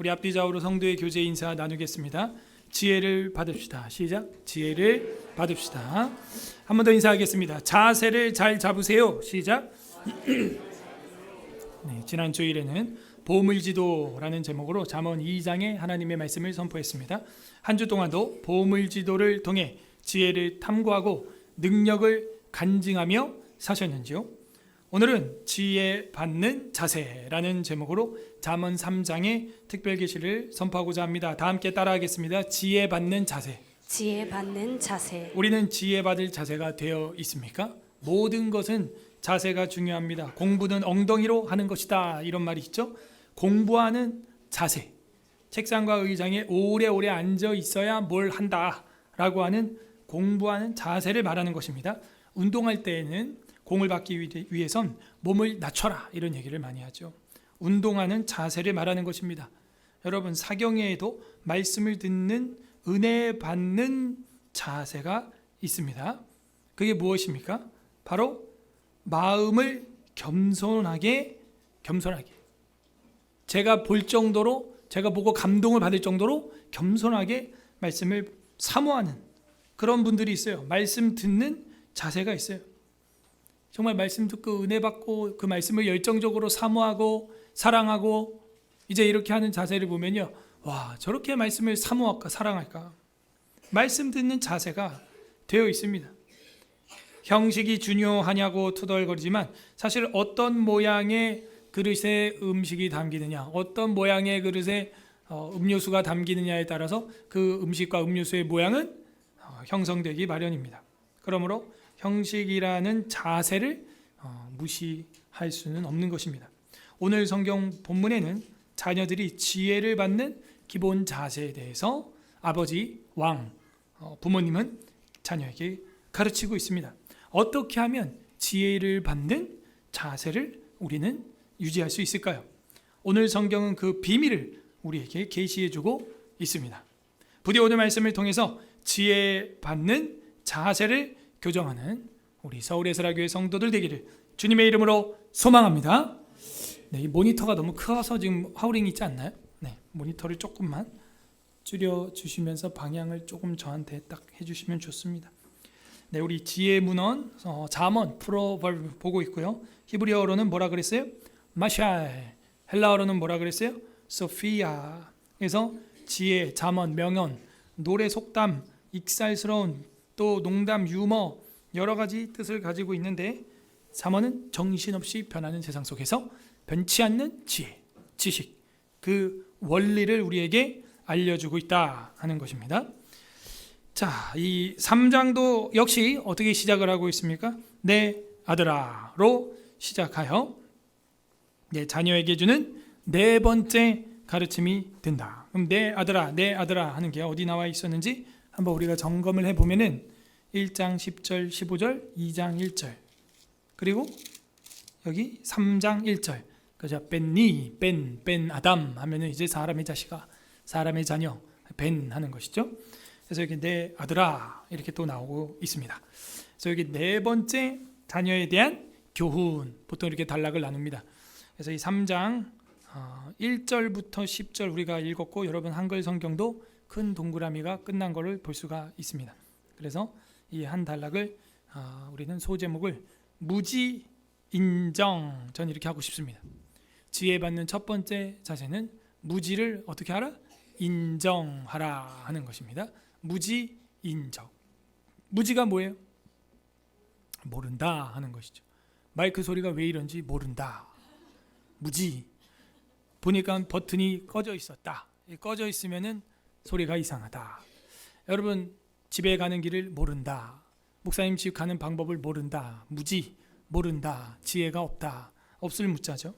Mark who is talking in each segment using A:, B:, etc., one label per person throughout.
A: 우리 앞뒤 좌우로 성도의 교제 인사 나누겠습니다. 지혜를 받읍시다. 시작. 지혜를 받읍시다. 한 번 더 인사하겠습니다. 자세를 잘 잡으세요. 시작. 네, 지난 주일에는 보물지도라는 제목으로 잠언 2장의 하나님의 말씀을 선포했습니다. 한 주 동안도 보물지도를 통해 지혜를 탐구하고 능력을 간증하며 사셨는지요? 오늘은 지혜 받는 자세라는 제목으로 잠언 3장의 특별 계시를 선포하고자 합니다. 다 함께 따라하겠습니다. 지혜 받는 자세.
B: 지혜 받는 자세.
A: 우리는 지혜 받을 자세가 되어 있습니까? 모든 것은 자세가 중요합니다. 공부는 엉덩이로 하는 것이다, 이런 말이 있죠. 공부하는 자세, 책상과 의장에 오래오래 앉아 있어야 뭘 한다라고 하는 공부하는 자세를 말하는 것입니다. 운동할 때에는 공을 받기 위해선 몸을 낮춰라, 이런 얘기를 많이 하죠. 운동하는 자세를 말하는 것입니다. 여러분, 사경회에도 말씀을 듣는 은혜 받는 자세가 있습니다. 그게 무엇입니까? 바로 마음을 겸손하게 제가 볼 정도로, 제가 보고 감동을 받을 정도로 겸손하게 말씀을 사모하는 그런 분들이 있어요. 말씀 듣는 자세가 있어요. 정말 말씀 듣고 은혜 받고 그 말씀을 열정적으로 사모하고 사랑하고 이제 이렇게 하는 자세를 보면요, 와, 저렇게 말씀을 사모할까 사랑할까. 말씀 듣는 자세가 되어 있습니다. 형식이 중요하냐고 투덜거리지만 사실 어떤 모양의 그릇에 음식이 담기느냐, 어떤 모양의 그릇에 음료수가 담기느냐에 따라서 그 음식과 음료수의 모양은 형성되기 마련입니다. 그러므로 형식이라는 자세를 무시할 수는 없는 것입니다. 오늘 성경 본문에는 자녀들이 지혜를 받는 기본 자세에 대해서 아버지, 왕, 부모님은 자녀에게 가르치고 있습니다. 어떻게 하면 지혜를 받는 자세를 우리는 유지할 수 있을까요? 오늘 성경은 그 비밀을 우리에게 계시해주고 있습니다. 부디 오늘 말씀을 통해서 지혜 받는 자세를 교정하는 우리 서울예술학교의 성도들 되기를 주님의 이름으로 소망합니다. 네, 이 모니터가 너무 커서 지금 하우링이 있지 않나요? 네, 모니터를 조금만 줄여주시면서 방향을 조금 저한테 딱 해주시면 좋습니다. 네, 우리 지혜 문헌, 잠언, 프로버브 보고 있고요. 히브리어로는 뭐라 그랬어요? 마샬. 헬라어로는 뭐라 그랬어요? 소피아. 그래서 지혜, 잠언, 명언, 노래, 속담, 익살스러운, 또 농담, 유머, 여러 가지 뜻을 가지고 있는데, 잠언은 정신없이 변하는 세상 속에서 변치 않는 지혜, 지식, 그 원리를 우리에게 알려주고 있다 하는 것입니다. 자, 이 3장도 역시 어떻게 시작을 하고 있습니까? 내 아들아로 시작하여 내 자녀에게 주는 네 번째 가르침이 된다. 그럼 내 아들아 하는 게 어디 나와 있었는지 한번 우리가 점검을 해보면은 1장 10절 15절 2장 1절 그리고 여기 3장 1절 그죠? 벤 아담 하면은 이제 사람의 자식아, 사람의 자녀, 벤 하는 것이죠. 그래서 여기 내 아들아 이렇게 또 나오고 있습니다. 그래서 여기 네 번째 자녀에 대한 교훈, 보통 이렇게 단락을 나눕니다. 그래서 이 3장 1절부터 10절 우리가 읽었고, 여러분 한글 성경도 큰 동그라미가 끝난 것을 볼 수가 있습니다. 그래서 이 한 단락을 우리는 소제목을 무지 인정, 전 이렇게 하고 싶습니다. 지혜받는 첫 번째 자세는 무지를 어떻게 하라? 인정하라 하는 것입니다. 무지 인정. 무지가 뭐예요? 모른다 하는 것이죠. 마이크 소리가 왜 이런지 모른다. 무지. 보니까 버튼이 꺼져 있었다. 꺼져 있으면은 소리가 이상하다. 여러분, 집에 가는 길을 모른다. 목사님 집 가는 방법을 모른다. 무지, 모른다. 지혜가 없다. 없을 무자죠.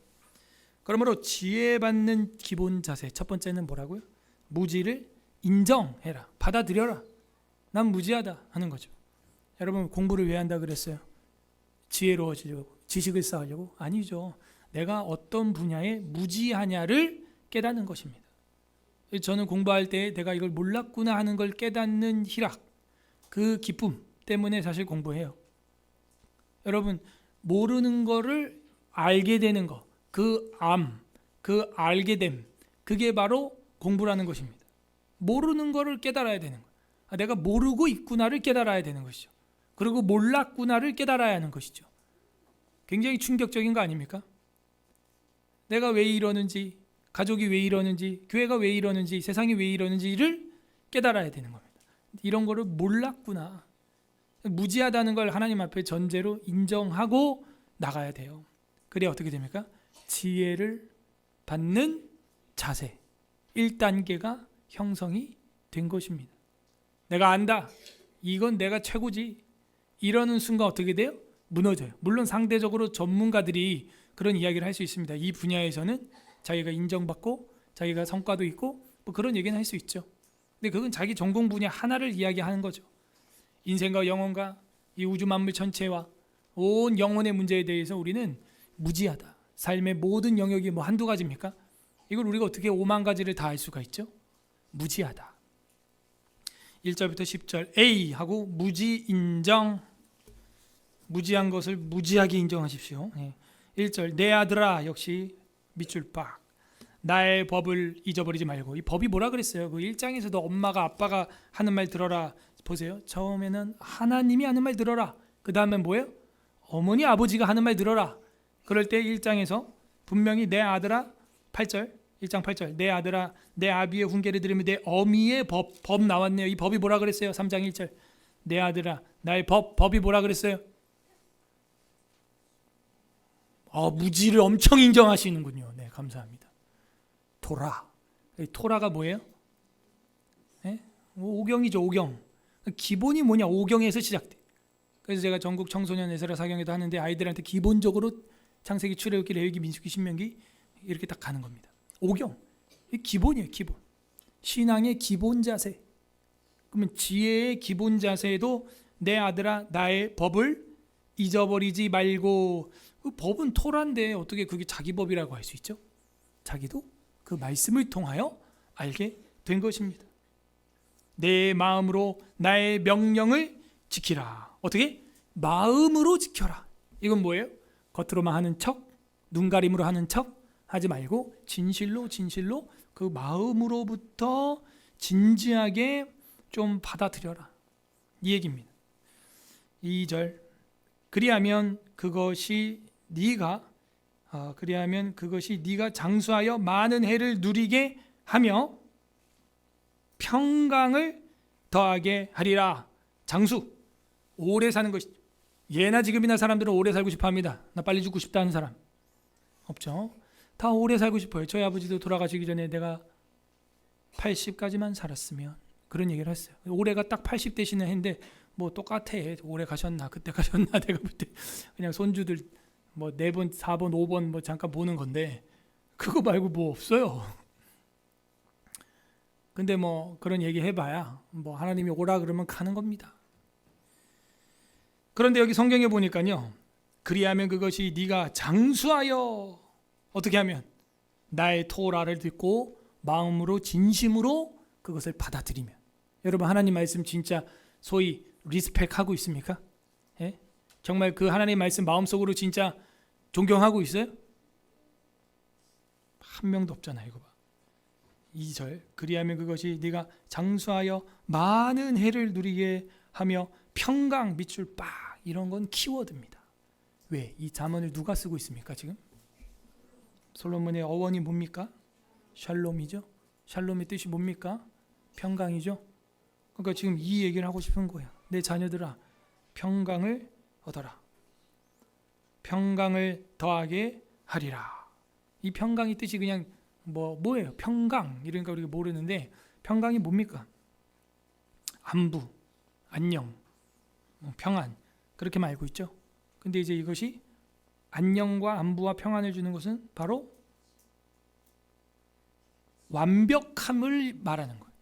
A: 그러므로 지혜받는 기본 자세 첫 번째는 뭐라고요? 무지를 인정해라. 받아들여라. 난 무지하다 하는 거죠. 여러분, 공부를 왜 한다 그랬어요? 지혜로워지려고, 지식을 쌓으려고? 아니죠. 내가 어떤 분야에 무지하냐를 깨닫는 것입니다. 저는 공부할 때 내가 이걸 몰랐구나 하는 걸 깨닫는 희락, 그 기쁨 때문에 사실 공부해요. 여러분, 모르는 거를 알게 되는 거, 그 알게 됨, 그게 바로 공부라는 것입니다. 모르는 거를 깨달아야 되는 거예요. 내가 모르고 있구나를 깨달아야 되는 것이죠. 그리고 몰랐구나를 깨달아야 하는 것이죠. 굉장히 충격적인 거 아닙니까? 내가 왜 이러는지, 가족이 왜 이러는지, 교회가 왜 이러는지, 세상이 왜 이러는지를 깨달아야 되는 겁니다. 이런 거를 몰랐구나. 무지하다는 걸 하나님 앞에 전제로 인정하고 나가야 돼요. 그래야 어떻게 됩니까? 지혜를 받는 자세 1단계가 형성이 된 것입니다. 내가 안다. 이건 내가 최고지. 이러는 순간 어떻게 돼요? 무너져요. 물론 상대적으로 전문가들이 그런 이야기를 할 수 있습니다. 이 분야에서는 자기가 인정받고 자기가 성과도 있고 뭐 그런 얘기는 할 수 있죠. 근데 그건 자기 전공 분야 하나를 이야기하는 거죠. 인생과 영혼과 이 우주 만물 전체와 온 영혼의 문제에 대해서 우리는 무지하다. 삶의 모든 영역이 뭐 한두 가지입니까? 이걸 우리가 어떻게 5만 가지를 다 알 수가 있죠? 무지하다. 1절부터 10절 A 하고 무지 인정. 무지한 것을 무지하게 인정하십시오. 1절 내 아들아 역시 밑줄 빡. 나의 법을 잊어버리지 말고. 이 법이 뭐라 그랬어요? 그 1장에서도 엄마가 아빠가 하는 말 들어라. 보세요. 처음에는 하나님이 하는 말 들어라. 그 다음엔 뭐예요? 어머니 아버지가 하는 말 들어라. 그럴 때 1장에서 분명히 내 아들아 8절 1장 8절 내 아들아 내 아비의 훈계를 들으며 내 어미의 법 나왔네요. 이 법이 뭐라 그랬어요? 3장 1절 내 아들아 나의 법이 뭐라 그랬어요? 무지를 엄청 인정하시는군요. 네, 감사합니다. 토라가 뭐예요? 네? 오경이죠. 오경. 기본이 뭐냐? 오경에서 시작돼. 그래서 제가 전국 청소년 에스라 사경에도 하는데 아이들한테 기본적으로 창세기, 출애굽기, 레위기, 민수기, 신명기 이렇게 딱 가는 겁니다. 오경. 이 기본이에요. 기본. 신앙의 기본 자세. 그러면 지혜의 기본 자세도 내 아들아 나의 법을 잊어버리지 말고. 그 법은 토라인데 어떻게 그게 자기 법이라고 할 수 있죠? 자기도 그 말씀을 통하여 알게 된 것입니다. 내 마음으로 나의 명령을 지키라. 어떻게? 마음으로 지켜라. 이건 뭐예요? 겉으로만 하는 척, 눈가림으로 하는 척 하지 말고 진실로 그 마음으로부터 진지하게 좀 받아들여라. 이 얘기입니다. 2절 그리하면 그것이 네가 장수하여 많은 해를 누리게 하며 평강을 더하게 하리라. 장수, 오래 사는 것이. 예나 지금이나 사람들은 오래 살고 싶어 합니다. 나 빨리 죽고 싶다 하는 사람 없죠? 다 오래 살고 싶어요. 저희 아버지도 돌아가시기 전에 내가 80까지만 살았으면 그런 얘기를 했어요. 올해가 딱 80 되시는 해인데 뭐 똑같아. 오래 가셨나 그때 가셨나 내가 볼 때 그냥 손주들 뭐 4번 4번 5번 뭐 잠깐 보는 건데 그거 말고 뭐 없어요. 근데 뭐 그런 얘기 해봐야 뭐 하나님이 오라 그러면 가는 겁니다. 그런데 여기 성경에 보니까요, 그리하면 그것이 네가 장수하여 어떻게 하면 나의 토라를 듣고 마음으로 진심으로 그것을 받아들이면. 여러분 하나님 말씀 진짜 소위 리스펙하고 있습니까? 예? 정말 그 하나님 말씀 마음속으로 진짜 존경하고 있어요? 한 명도 없잖아요. 이거 봐. 2절 그리하면 그것이 네가 장수하여 많은 해를 누리게 하며 평강 밑줄 빡. 이런 건 키워드입니다. 왜? 이 잠언을 누가 쓰고 있습니까 지금? 솔로몬의 어원이 뭡니까? 샬롬이죠. 샬롬의 뜻이 뭡니까? 평강이죠. 그러니까 지금 이 얘기를 하고 싶은 거야. 내 자녀들아 평강을 얻어라. 평강을 더하게 하리라. 이 평강의 뜻이 그냥 뭐예요? 평강 이러니까 우리가 모르는데 평강이 뭡니까? 안부, 안녕, 평안 그렇게만 알고 있죠. 근데 이제 이것이 안녕과 안부와 평안을 주는 것은 바로 완벽함을 말하는 거예요.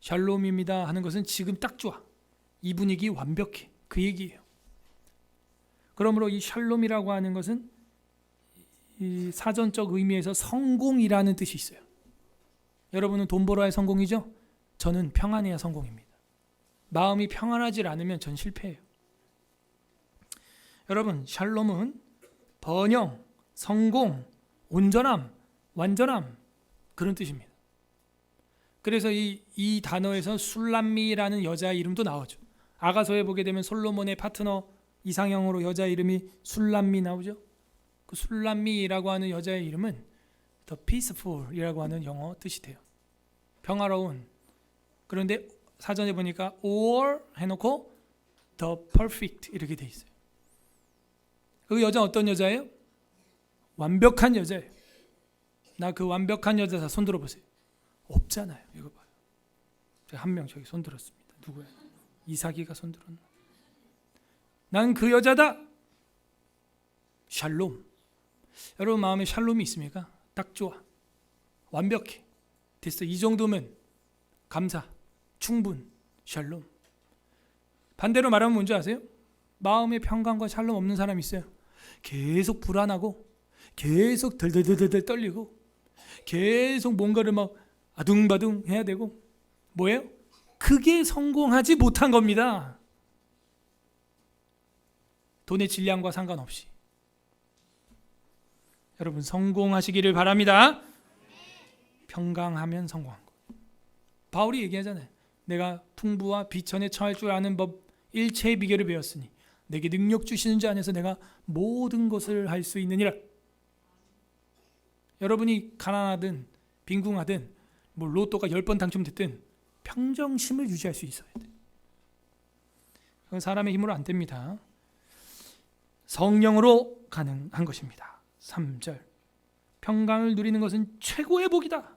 A: 샬롬입니다 하는 것은 지금 딱 좋아. 이 분위기 완벽해. 그 얘기예요. 그러므로 이 샬롬이라고 하는 것은 이 사전적 의미에서 성공이라는 뜻이 있어요. 여러분은 돈 벌어야 성공이죠? 저는 평안해야 성공입니다. 마음이 평안하지 않으면 전 실패해요. 여러분 샬롬은 번영, 성공, 온전함, 완전함 그런 뜻입니다. 그래서 이 단어에서 술람미라는 여자 이름도 나오죠. 아가서에 보게 되면 솔로몬의 파트너 이상형으로 여자 이름이 술람미 나오죠. 그 술람미라고 하는 여자의 이름은 The Peaceful이라고 하는 영어 뜻이 돼요. 평화로운. 그런데 사전에 보니까 or 해놓고 The Perfect 이렇게 돼 있어요. 그 여자 어떤 여자예요? 완벽한 여자예요. 나 그 완벽한 여자 손 들어보세요. 없잖아요. 이거 봐요. 제가 한 명 저기 손 들었습니다. 누구야? 이삭이가 손 들었나? 난 그 여자다. 샬롬. 여러분 마음에 샬롬이 있습니까? 딱 좋아. 완벽해. 됐어. 이 정도면 감사, 충분, 샬롬. 반대로 말하면 뭔지 아세요? 마음의 평강과 샬롬 없는 사람이 있어요. 계속 불안하고 계속 덜덜덜덜 떨리고 계속 뭔가를 막 아둥바둥 해야 되고 뭐예요? 그게 성공하지 못한 겁니다. 돈의 질량과 상관없이. 여러분 성공하시기를 바랍니다. 평강하면 성공한 거. 바울이 얘기하잖아요. 내가 풍부와 비천에 처할 줄 아는 법 일체의 비결을 배웠으니 내게 능력 주시는 자 안에서 내가 모든 것을 할 수 있느니라. 여러분이 가난하든 빈궁하든 뭐 로또가 10번 당첨됐든 평정심을 유지할 수 있어야 돼요. 그건 사람의 힘으로 안 됩니다. 성령으로 가능한 것입니다. 3절 평강을 누리는 것은 최고의 복이다.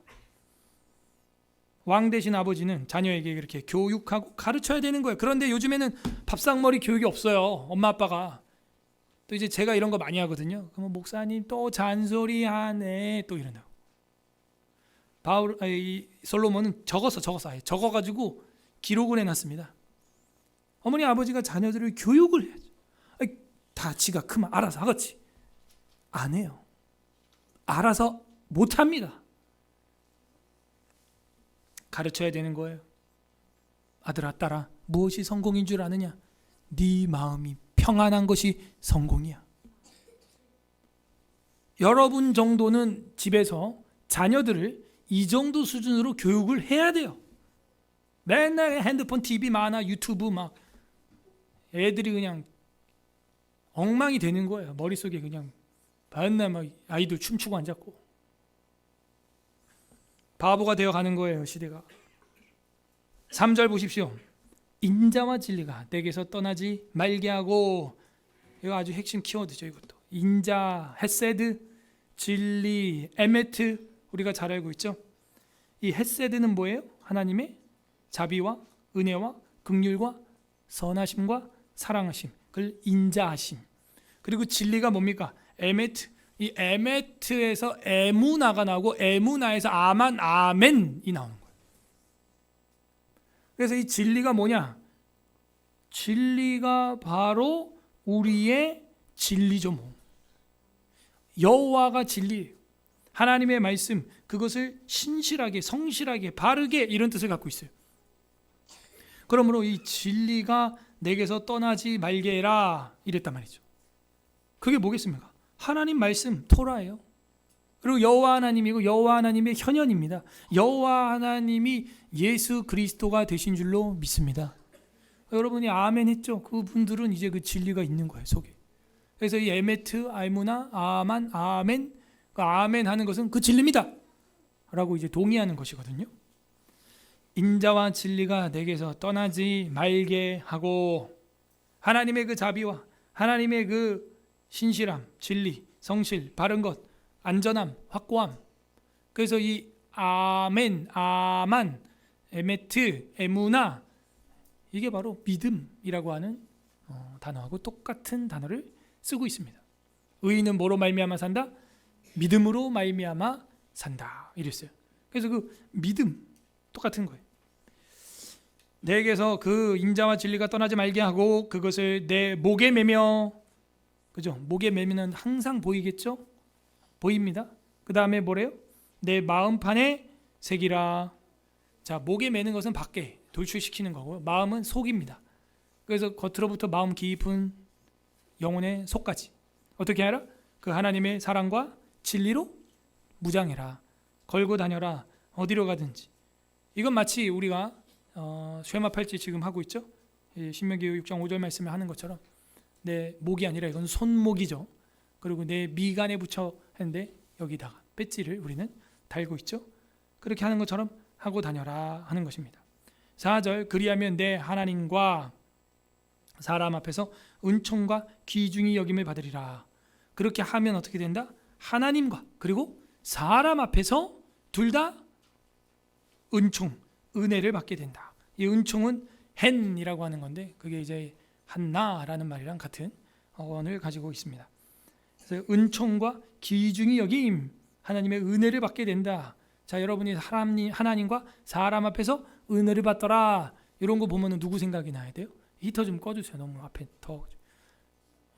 A: 왕 대신 아버지는 자녀에게 그렇게 교육하고 가르쳐야 되는 거예요. 그런데 요즘에는 밥상머리 교육이 없어요. 엄마 아빠가. 또 이제 제가 이런 거 많이 하거든요. 그럼 목사님 또 잔소리하네 또 이러나요. 솔로몬은 적어서 아예 적어가지고 기록을 해놨습니다. 어머니 아버지가 자녀들을 교육을 해야죠. 다 지가 크면 알아서 하겠지. 안 해요. 알아서 못합니다. 가르쳐야 되는 거예요. 아들아 딸아 무엇이 성공인 줄 아느냐? 네 마음이 평안한 것이 성공이야. 여러분 정도는 집에서 자녀들을 이 정도 수준으로 교육을 해야 돼요. 맨날 핸드폰, TV 많아, 유튜브 막 애들이 그냥 엉망이 되는 거예요. 머릿속에 그냥 맨날 막 아이들 춤추고 앉았고 바보가 되어가는 거예요. 시대가. 3절 보십시오. 인자와 진리가 내게서 떠나지 말게 하고. 이거 아주 핵심 키워드죠. 이것도 인자, 헤세드, 진리, 에메트 우리가 잘 알고 있죠. 이 헤세드는 뭐예요? 하나님의 자비와 은혜와 긍휼과 선하심과 사랑하심, 그걸 인자하심. 그리고 진리가 뭡니까? 에메트. 이 에메트에서 에무나가 나오고 에무나에서 아만 아멘이 나오는 거예요. 그래서 이 진리가 뭐냐? 진리가 바로 우리의 진리죠. 뭐. 여호와가 진리예요. 하나님의 말씀, 그것을 신실하게, 성실하게, 바르게 이런 뜻을 갖고 있어요. 그러므로 이 진리가 내게서 떠나지 말게 해라 이랬단 말이죠. 그게 뭐겠습니까? 하나님 말씀 토라예요. 그리고 여호와 하나님이고 여호와 하나님의 현현입니다. 여호와 하나님이 예수 그리스도가 되신 줄로 믿습니다. 여러분이 아멘 했죠? 그분들은 이제 그 진리가 있는 거예요, 속에. 그래서 이 에메트, 알무나, 아만, 아멘, 그 아멘 하는 것은 그 진리입니다 라고 이제 동의하는 것이거든요. 인자와 진리가 내게서 떠나지 말게 하고, 하나님의 그 자비와 하나님의 그 신실함, 진리, 성실, 바른 것, 안전함, 확고함. 그래서 이 아멘, 아만, 에메트, 에무나, 이게 바로 믿음이라고 하는 단어하고 똑같은 단어를 쓰고 있습니다. 의인은 뭐로 말미암아 산다? 믿음으로 말미암아 산다 이랬어요. 그래서 그 믿음 똑같은 거예요. 내게서 그 인자와 진리가 떠나지 말게 하고 그것을 내 목에 매며, 그죠? 목에 매면 항상 보이겠죠? 보입니다. 그 다음에 뭐래요? 내 마음판에 새기라. 자, 목에 매는 것은 밖에 돌출시키는 거고요. 마음은 속입니다. 그래서 겉으로부터 마음 깊은 영혼의 속까지 어떻게 하라? 그 하나님의 사랑과 진리로 무장해라. 걸고 다녀라. 어디로 가든지. 이건 마치 우리가 쉐마 팔찌 지금 하고 있죠. 신명기 6장 5절 말씀을 하는 것처럼 내 목이 아니라 이건 손목이죠. 그리고 내 미간에 붙여 했는데 여기다가 배지를 우리는 달고 있죠. 그렇게 하는 것처럼 하고 다녀라 하는 것입니다. 4절 그리하면 내 하나님과 사람 앞에서 은총과 귀중히 여김을 받으리라. 그렇게 하면 어떻게 된다? 하나님과 그리고 사람 앞에서 둘 다 은총, 은혜를 받게 된다. 이 은총은 헨이라고 하는 건데 그게 이제 한나라는 말이랑 같은 어원을 가지고 있습니다. 그래서 은총과 귀중히 여김, 하나님의 은혜를 받게 된다. 자, 여러분이 하나님과 사람 앞에서 은혜를 받더라. 이런 거 보면은 누구 생각이 나야 돼요? 히터 좀 꺼주세요. 너무 앞에 더.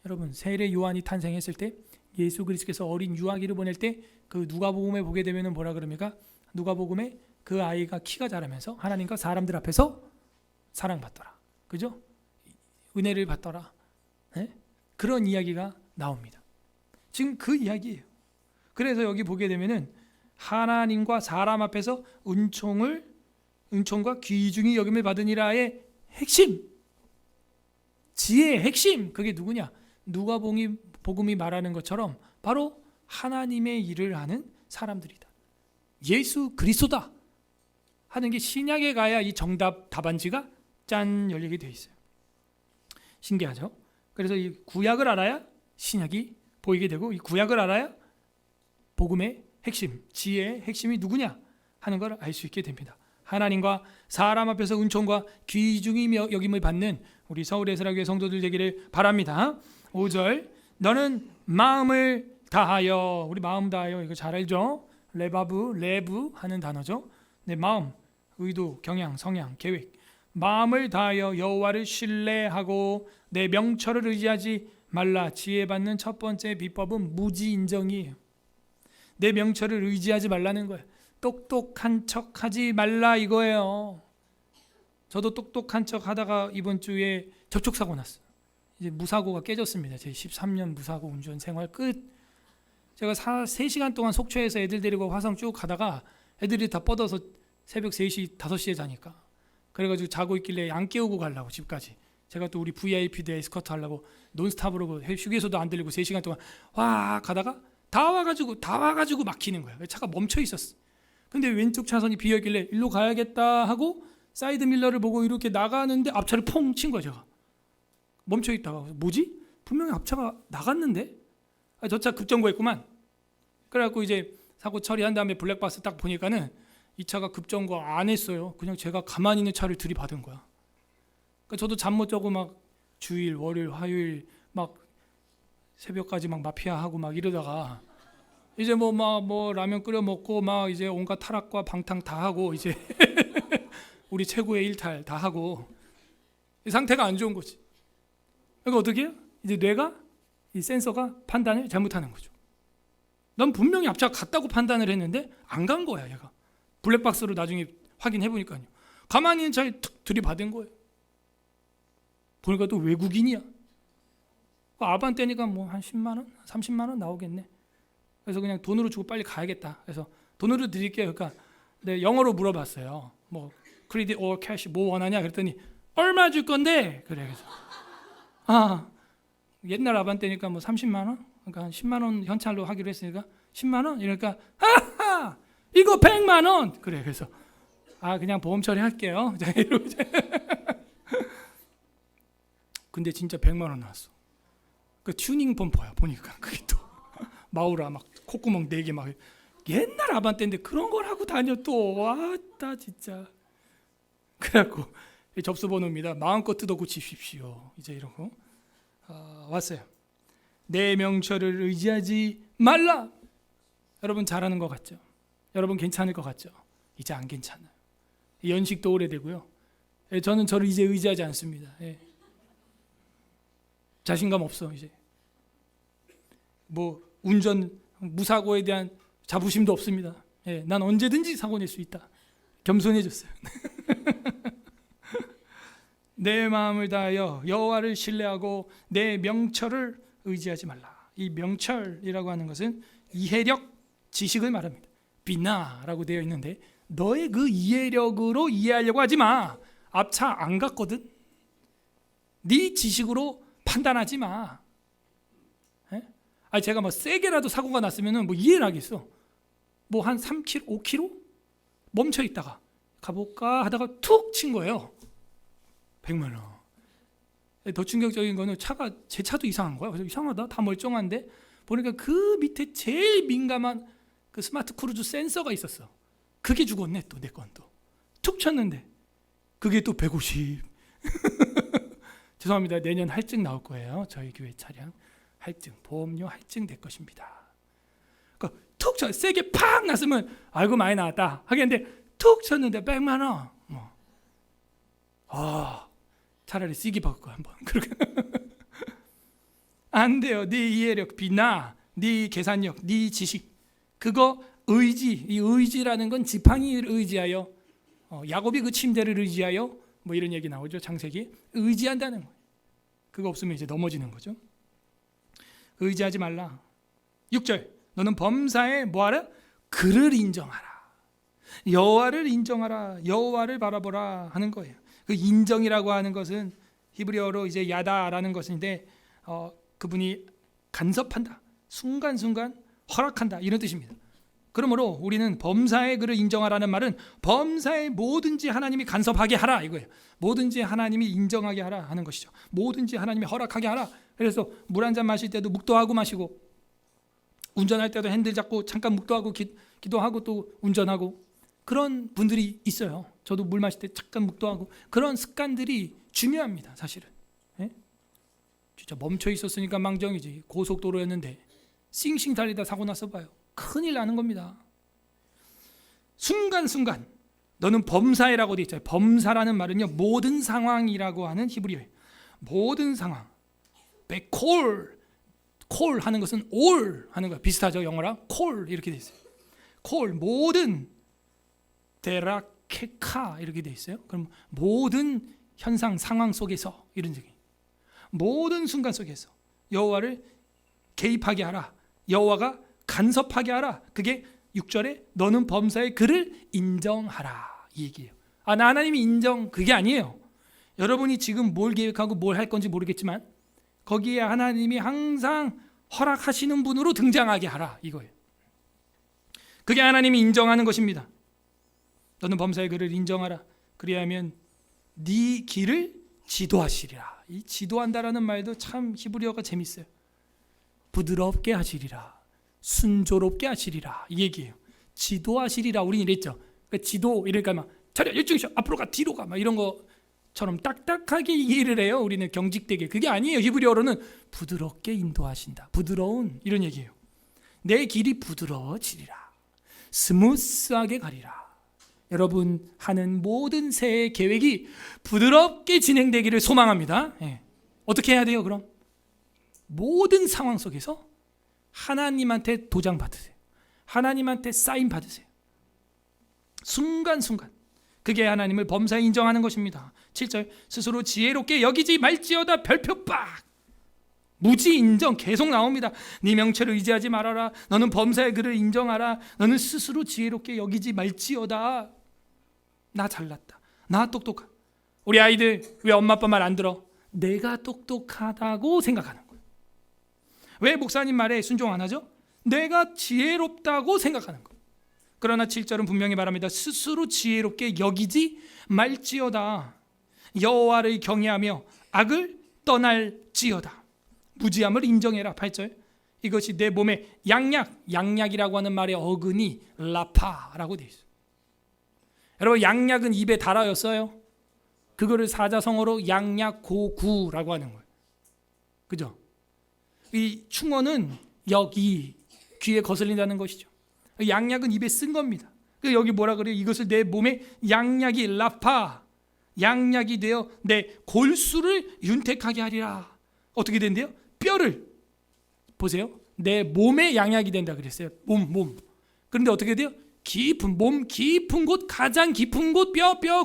A: 여러분, 세례 요한이 탄생했을 때 예수 그리스도께서 어린 유아기를 보낼 때 그 누가복음에 보게 되면은 뭐라 그럽니까? 누가복음에 그 아이가 키가 자라면서 하나님과 사람들 앞에서 사랑받더라. 그죠? 은혜를 받더라. 네? 그런 이야기가 나옵니다. 지금 그 이야기예요. 그래서 여기 보게 되면은 하나님과 사람 앞에서 은총과 귀중히 여김을 받으니라의 핵심, 지혜의 핵심, 그게 누구냐? 누가복음이 말하는 것처럼 바로 하나님의 일을 하는 사람들이다. 예수 그리스도다 하는 게 신약에 가야 이 정답 답안지가 짠 열리게 돼 있어요. 신기하죠? 그래서 이 구약을 알아야 신약이 보이게 되고 이 구약을 알아야 복음의 핵심, 지혜의 핵심이 누구냐 하는 걸 알 수 있게 됩니다. 하나님과 사람 앞에서 은총과 귀중히 여김을 받는 우리 서울예술학교의 성도들 되기를 바랍니다. 5절 너는 마음을 다하여, 우리 마음 다하여 이거 잘 알죠? 레브 하는 단어죠. 내 마음, 의도, 경향, 성향, 계획, 마음을 다하여 여호와를 신뢰하고 내 명철을 의지하지 말라. 지혜받는 첫 번째 비법은 무지인정이에요. 내 명철을 의지하지 말라는 거예요. 똑똑한 척하지 말라 이거예요. 저도 똑똑한 척 하다가 이번 주에 접촉사고 났어요. 이제 무사고가 깨졌습니다. 제 13년 무사고 운전 생활 끝. 제가 3시간 동안 속초에서 애들 데리고 화성 쭉 가다가 애들이 다 뻗어서 새벽 3시, 5시에 자니까 그래가지고 자고 있길래 안 깨우고 가려고 집까지. 제가 또 우리 VIP들 에스코트 하려고 논스탑으로 휴게소도 안 들리고 3시간 동안 와 가다가 다 와가지고 막히는 거야. 차가 멈춰 있었어. 근데 왼쪽 차선이 비어있길래 일로 가야겠다 하고 사이드 밀러를 보고 이렇게 나가는데 앞차를 퐁 친 거야. 제가 멈춰 있다가 뭐지? 분명히 앞차가 나갔는데 저 차 급정거했구만. 그래갖고 이제 사고 처리한 다음에 블랙박스 딱 보니까는 이 차가 급정거 안 했어요. 그냥 제가 가만히 있는 차를 들이받은 거야. 그러니까 저도 잠 못 자고 막 주일, 월요일, 화요일 막 새벽까지 막 마피아하고 막 이러다가 이제 뭐 라면 끓여 먹고 막 이제 온갖 타락과 방탕 다 하고 이제 우리 최고의 일탈 다 하고 이 상태가 안 좋은 거지. 그러니까 어떻게 해요? 이제 뇌가 이 센서가 판단을 잘못하는 거죠. 난 분명히 앞차가 갔다고 판단을 했는데 안 간 거야. 얘가 블랙박스로 나중에 확인해 보니까요. 가만히 있는 차에 툭 들이받은 거예요. 보니까 또 외국인이야. 아반떼니까 뭐 한 10만 원, 30만 원 나오겠네. 그래서 그냥 돈으로 주고 빨리 가야겠다. 그래서 돈으로 드릴게요. 그러니까 내 영어로 물어봤어요. 뭐 크레딧 or 캐시 뭐 원하냐 그랬더니 얼마 줄 건데? 그래. 그래서 옛날 아반떼니까 뭐 30만 원? 그러니까 한 10만 원 현찰로 하기로 했으니까 10만 원? 이러니까 하하! 이거 100만 원! 그래. 그래서 그냥 보험 처리할게요. 이러고 근데 진짜 100만 원 나왔어. 그 튜닝 범퍼야 보니까. 그게 또 마우라 막 콧구멍 4개 막 옛날 아반떼인데 그런 걸 하고 다녀 또. 왔다 진짜. 그래갖고 접수번호입니다. 마음껏 뜯어 고치십시오. 이제 이러고 왔어요. 내 명철을 의지하지 말라. 여러분 잘하는 것 같죠? 여러분 괜찮을 것 같죠? 이제 안 괜찮아요. 연식도 오래되고요. 저는 저를 이제 의지하지 않습니다. 자신감 없어 이제. 뭐 운전 무사고에 대한 자부심도 없습니다. 난 언제든지 사고 낼 수 있다. 겸손해졌어요. 내 마음을 다하여 여호와를 신뢰하고 내 명철을 의지하지 말라. 이 명철이라고 하는 것은 이해력, 지식을 말합니다. 비나라고 되어 있는데 너의 그 이해력으로 이해하려고 하지 마. 앞차 안 갔거든. 네 지식으로 판단하지 마. 제가 뭐 세게라도 사고가 났으면은 뭐 이해를 하겠어. 뭐 한 3km, 5km 멈춰 있다가 가볼까 하다가 툭 친 거예요. 100만 원. 더 충격적인 거는 제 차도 이상한 거야. 그래서 이상하다. 다 멀쩡한데 보니까 그 밑에 제일 민감한 그 스마트 크루즈 센서가 있었어. 그게 죽었네. 또 내 건 또 툭 쳤는데 그게 또 150. 죄송합니다. 내년 할증 나올 거예요. 저희 교회 차량 할증, 보험료 할증 될 것입니다. 그러니까 툭 쳐, 세게 팍 났으면 아이고 많이 나왔다 하겠는데 툭 쳤는데 100만 원. 차라리 쓰기 바꿀 한번. 그렇게 안 돼요. 네 이해력, 비나 네 계산력, 네 지식, 그거 의지. 이 의지라는 건 지팡이를 의지하여, 야곱이 그 침대를 의지하여, 뭐 이런 얘기 나오죠. 창세기. 의지한다는 거예요. 그거 없으면 이제 넘어지는 거죠. 의지하지 말라. 6절. 너는 범사에 뭐하라? 그를 인정하라. 여호와를 인정하라. 여호와를 바라보라 하는 거예요. 그 인정이라고 하는 것은 히브리어로 이제 야다라는 것인데 그분이 간섭한다. 순간순간 허락한다. 이런 뜻입니다. 그러므로 우리는 범사에 그를 인정하라는 말은 범사에 뭐든지 하나님이 간섭하게 하라 이거예요. 뭐든지 하나님이 인정하게 하라 하는 것이죠. 뭐든지 하나님이 허락하게 하라. 그래서 물 한 잔 마실 때도 묵도하고 마시고, 운전할 때도 핸들 잡고 잠깐 묵도하고 기도하고 또 운전하고, 그런 분들이 있어요. 저도 물 마실 때 잠깐 묵도하고, 그런 습관들이 중요합니다. 사실은. 진짜 멈춰 있었으니까 망정이지. 고속도로였는데 싱싱 달리다 사고 났어 봐요. 큰일 나는 겁니다. 순간순간 너는 범사에라고 되어 있잖아요. 범사라는 말은요, 모든 상황이라고 하는 히브리어예요. 모든 상황. 콜 하는 것은 all 하는 거예요. 비슷하죠, 영어랑. 콜 이렇게 되어 있어요. 콜, 모든. 데라케카 이렇게 되어 있어요. 그럼 모든 현상, 상황 속에서, 이런 얘기. 모든 순간 속에서 여호와를 개입하게 하라. 여호와가 간섭하게 하라. 그게 6절에 너는 범사에 그를 인정하라 이 얘기예요. 나 하나님이 인정, 그게 아니에요. 여러분이 지금 뭘 계획하고 뭘 할 건지 모르겠지만 거기에 하나님이 항상 허락하시는 분으로 등장하게 하라 이거예요. 그게 하나님이 인정하는 것입니다. 너는 범사에 그를 인정하라. 그리하면 네 길을 지도하시리라. 이 지도한다라는 말도 참 히브리어가 재밌어요. 부드럽게 하시리라. 순조롭게 하시리라 이 얘기예요. 지도하시리라. 우리는 이랬죠. 그러니까 지도 이러니까 막 차려 일찍 앞으로 가 뒤로 가 막 이런 것처럼 딱딱하게 이해를 해요. 우리는 경직되게. 그게 아니에요. 히브리어로는 부드럽게 인도하신다. 부드러운 이런 얘기예요. 내 길이 부드러워지리라. 스무스하게 가리라. 여러분 하는 모든 새해 계획이 부드럽게 진행되기를 소망합니다. 어떻게 해야 돼요? 그럼 모든 상황 속에서 하나님한테 도장 받으세요. 하나님한테 사인 받으세요. 순간순간. 그게 하나님을 범사에 인정하는 것입니다. 7절. 스스로 지혜롭게 여기지 말지어다. 별표 빡. 무지 인정 계속 나옵니다. 네 명체를 의지하지 말아라. 너는 범사에 그를 인정하라. 너는 스스로 지혜롭게 여기지 말지어다. 나 잘났다. 나 똑똑하. 우리 아이들 왜 엄마 아빠 말 안 들어? 내가 똑똑하다고 생각하는 거예요. 왜 목사님 말에 순종 안 하죠? 내가 지혜롭다고 생각하는 거예요. 그러나 7절은 분명히 말합니다. 스스로 지혜롭게 여기지 말지어다. 여호와를 경외하며 악을 떠날지어다. 무지함을 인정해라. 8절. 이것이 내 몸의 양약이라고 하는 말의 어근이 라파라고 되어 있어요. 여러분 양약은 입에 달아였어요. 그거를 사자성어로 양약고구라고 하는 거예요. 그죠? 이 충어는 여기 귀에 거슬린다는 것이죠. 양약은 입에 쓴 겁니다. 여기 뭐라 그래요? 이것을 내 몸에 양약이 라파, 양약이 되어 내 골수를 윤택하게 하리라. 어떻게 된대요? 뼈를 보세요. 내 몸에 양약이 된다 그랬어요. 몸. 그런데 어떻게 돼요? 깊은 몸 깊은 곳, 가장 깊은 곳 뼈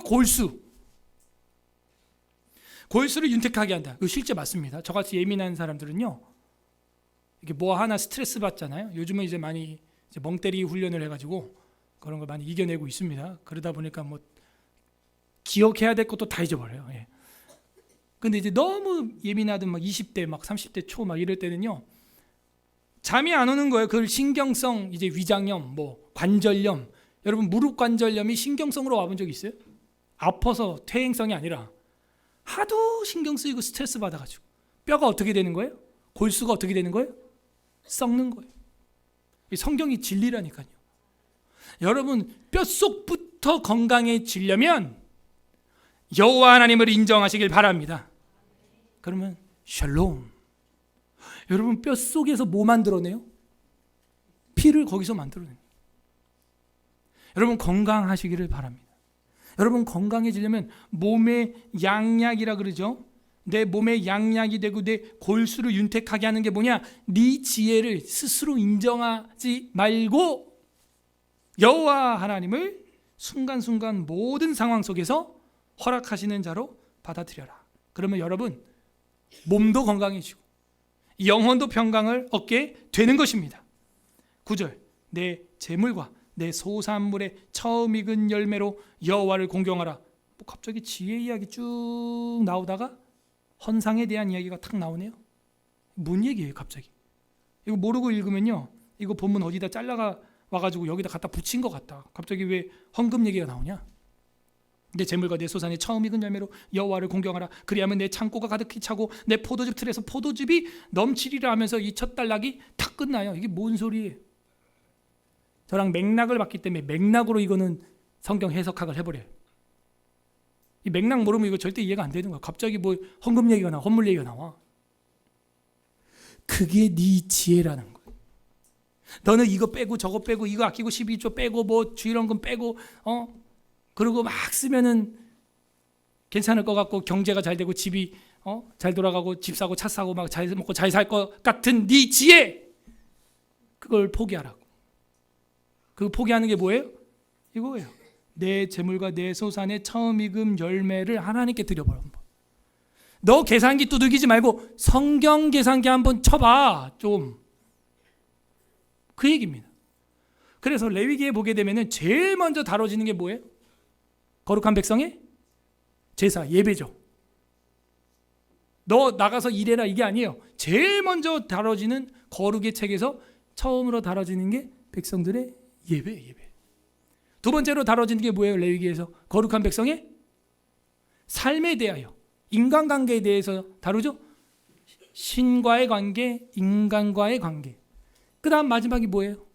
A: 골수를 윤택하게 한다. 그 실제 맞습니다. 저같이 예민한 사람들은요, 이게 뭐 하나 스트레스 받잖아요. 요즘은 이제 많이 이제 멍때리기 훈련을 해가지고 그런 걸 많이 이겨내고 있습니다. 그러다 보니까 뭐 기억해야 될 것도 다 잊어버려요. 예. 근데 이제 너무 예민하던 막 20대 막 30대 초 막 이럴 때는요. 잠이 안 오는 거예요. 그걸 신경성 이제 위장염, 뭐 관절염. 여러분 무릎 관절염이 신경성으로 와본 적 있어요? 아파서 퇴행성이 아니라 하도 신경 쓰이고 스트레스 받아가지고 뼈가 어떻게 되는 거예요? 골수가 어떻게 되는 거예요? 썩는 거예요. 이 성경이 진리라니까요. 여러분 뼛속부터 건강해지려면 여호와 하나님을 인정하시길 바랍니다. 그러면 샬롬. 여러분 뼛속에서 뭐 만들어내요? 피를 거기서 만들어내요. 여러분 건강하시기를 바랍니다. 여러분 건강해지려면 몸의 양약이라 그러죠. 내 몸의 양약이 되고 내 골수를 윤택하게 하는 게 뭐냐? 네 지혜를 스스로 인정하지 말고 여호와 하나님을 순간순간 모든 상황 속에서 허락하시는 자로 받아들여라. 그러면 여러분 몸도 건강해지고 영혼도 평강을 얻게 되는 것입니다. 9절 내 재물과 내 소산물의 처음 익은 열매로 여호와를 공경하라. 뭐 갑자기 지혜 이야기 쭉 나오다가 헌상에 대한 이야기가 탁 나오네요. 뭔 얘기예요 갑자기? 이거 모르고 읽으면요. 이거 본문 어디다 잘라가 와가지고 여기다 갖다 붙인 것 같다. 갑자기 왜 헌금 얘기가 나오냐? 내 재물과 내 소산의 처음 익은 열매로 여호와를 공경하라. 그리하면 내 창고가 가득히 차고 내 포도즙 틀에서 포도즙이 넘치리라 하면서 이 첫 단락이 탁 끝나요. 이게 뭔 소리예요? 저랑 맥락을 봤기 때문에 맥락으로 이거는 성경 해석학을 해버려요. 이 맥락 모르면 이거 절대 이해가 안 되는 거야. 갑자기 뭐 헌금 얘기가 나와, 헌물 얘기가 나와. 그게 네 지혜라는 거야. 너는 이거 빼고 저거 빼고 이거 아끼고 12조 빼고 뭐 주일헌금 빼고 그러고 막 쓰면은 괜찮을 것 같고 경제가 잘 되고 집이 잘 돌아가고 집 사고 차 사고 막 잘 먹고 잘 살 것 같은 네 지혜, 그걸 포기하라고. 그 포기하는 게 뭐예요? 이거예요. 내 재물과 내 소산의 처음 익은 열매를 하나님께 드려버려. 너 계산기 두들기지 말고 성경 계산기 한번 쳐봐 좀. 그 얘기입니다. 그래서 레위기에 보게 되면은 제일 먼저 다뤄지는 게 뭐예요? 거룩한 백성의 제사, 예배죠. 너 나가서 일해라 이게 아니에요. 제일 먼저 다뤄지는 거룩의 책에서 처음으로 다뤄지는 게 백성들의 예배. 두 번째로 다뤄지는 게 뭐예요? 레위기에서 거룩한 백성의 삶에 대하여, 인간관계에 대해서 다루죠. 신과의 관계, 인간과의 관계. 그 다음 마지막이 뭐예요?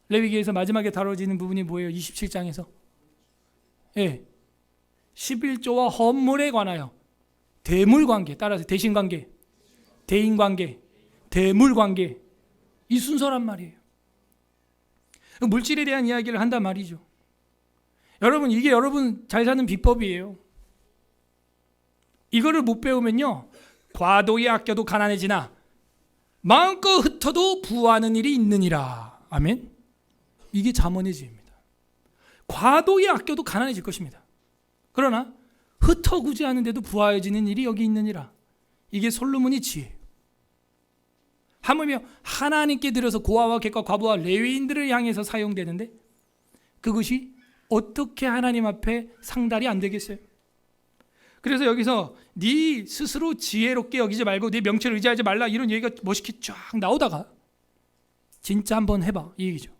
A: 레위기에서 마지막에 다뤄지는 부분이 뭐예요? 27장에서 11조와 헌물에 관하여 대물관계, 따라서 대신관계, 대인관계, 대물관계, 이 순서란 말이에요. 물질에 대한 이야기를 한단 말이죠. 여러분 이게 여러분 잘 사는 비법이에요. 이거를 못 배우면요, 과도히 아껴도 가난해지나 마음껏 흩어도 부하는 일이 있느니라. 아멘. 이게 잠언의 지혜입니다. 과도히 아껴도 가난해질 것입니다. 그러나 흩어구지 않은데도 부하여지는 일이 여기 있느니라. 이게 솔로몬의 지혜예요. 하물며 하나님께 드려서 고아와 객과 과부와 레위인들을 향해서 사용되는데 그것이 어떻게 하나님 앞에 상달이 안 되겠어요? 그래서 여기서 네 스스로 지혜롭게 여기지 말고 네 명체를 의지하지 말라, 이런 얘기가 멋있게 쫙 나오다가 진짜 한번 해봐 이 얘기죠.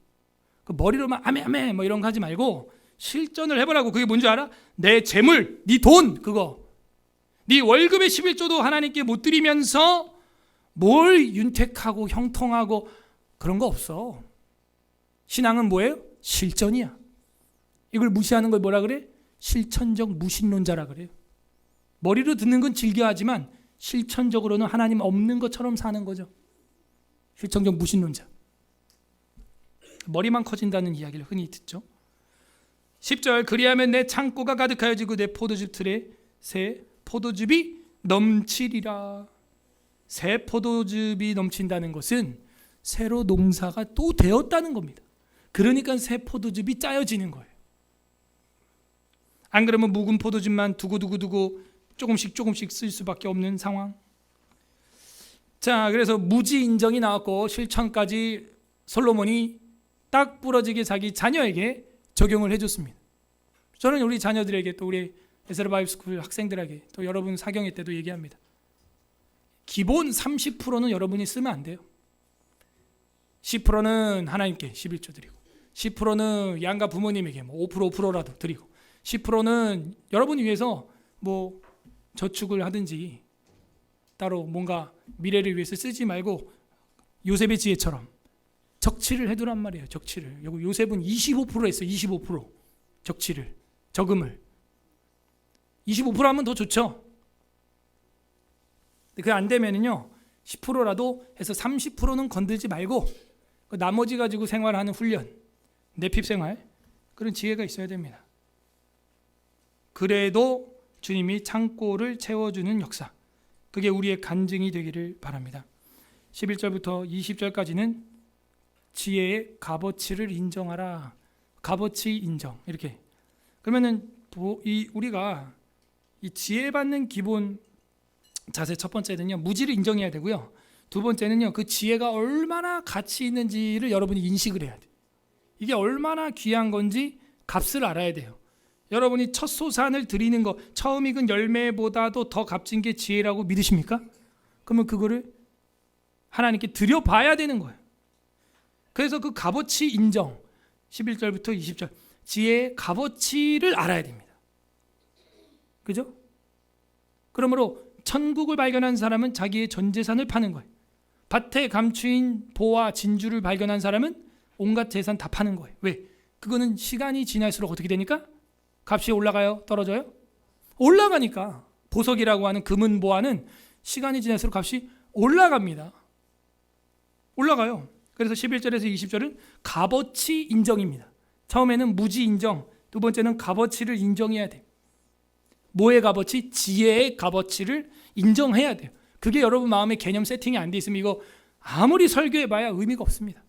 A: 그 머리로만 아멘 뭐 이런 거 하지 말고 실전을 해보라고. 그게 뭔지 알아? 내 재물, 네 돈, 그거 네 월급의 11조도 하나님께 못 드리면서 뭘 윤택하고 형통하고 그런 거 없어. 신앙은 뭐예요? 실전이야. 이걸 무시하는 걸 뭐라 그래? 실천적 무신론자라 그래요. 머리로 듣는 건 즐겨하지만 실천적으로는 하나님 없는 것처럼 사는 거죠. 실천적 무신론자. 머리만 커진다는 이야기를 흔히 듣죠. 10절 그리하면 내 창고가 가득하여지고 내 포도즙 틀에 새 포도즙이 넘치리라. 새 포도즙이 넘친다는 것은 새로 농사가 또 되었다는 겁니다. 그러니까 새 포도즙이 짜여지는 거예요. 안 그러면 묵은 포도즙만 두고 조금씩 쓸 수밖에 없는 상황. 자, 그래서 무지 인정이 나왔고 실천까지 솔로몬이 딱 부러지게 자기 자녀에게 적용을 해줬습니다. 저는 우리 자녀들에게 또 우리 에스라 바이블 스쿨 학생들에게 또 여러분 사경회 때도 얘기합니다. 기본 30%는 여러분이 쓰면 안 돼요. 10%는 하나님께 11조 드리고 10%는 양가 부모님에게 뭐 5%라도 드리고 10%는 여러분을 위해서 뭐 저축을 하든지 따로 뭔가 미래를 위해서 쓰지 말고 요셉의 지혜처럼 적치를 해두란 말이에요. 적치를. 여기 요셉은 25% 했어요. 25% 적치를, 저금을 25% 하면 더 좋죠. 근데 그게 안 되면은요 10%라도 해서 30%는 건들지 말고 나머지 가지고 생활하는 훈련, 내핍 생활, 그런 지혜가 있어야 됩니다. 그래도 주님이 창고를 채워주는 역사, 그게 우리의 간증이 되기를 바랍니다. 11절부터 20절까지는 지혜의 값어치를 인정하라. 값어치 인정. 이렇게. 그러면은 우리가 이 지혜 받는 기본 자세 첫 번째는요, 무지를 인정해야 되고요. 두 번째는요, 그 지혜가 얼마나 가치 있는지를 여러분이 인식을 해야 돼요. 이게 얼마나 귀한 건지 값을 알아야 돼요. 여러분이 첫 소산을 드리는 거, 처음 익은 열매보다도 더 값진 게 지혜라고 믿으십니까? 그러면 그거를 하나님께 드려봐야 되는 거예요. 그래서 그 값어치 인정, 11절부터 20절, 지혜의 값어치를 알아야 됩니다. 그죠? 그러므로 천국을 발견한 사람은 자기의 전 재산을 파는 거예요. 밭에 감추인 보와 진주를 발견한 사람은 온갖 재산 다 파는 거예요. 왜? 그거는 시간이 지날수록 어떻게 되니까? 값이 올라가요? 떨어져요? 올라가니까. 보석이라고 하는 금은 보화는 시간이 지날수록 값이 올라갑니다. 올라가요. 그래서 11절에서 20절은 값어치 인정입니다. 처음에는 무지 인정, 두 번째는 값어치를 인정해야 돼요. 뭐의 값어치? 지혜의 값어치를 인정해야 돼요. 그게 여러분 마음에 개념 세팅이 안 돼 있으면 이거 아무리 설교해봐야 의미가 없습니다.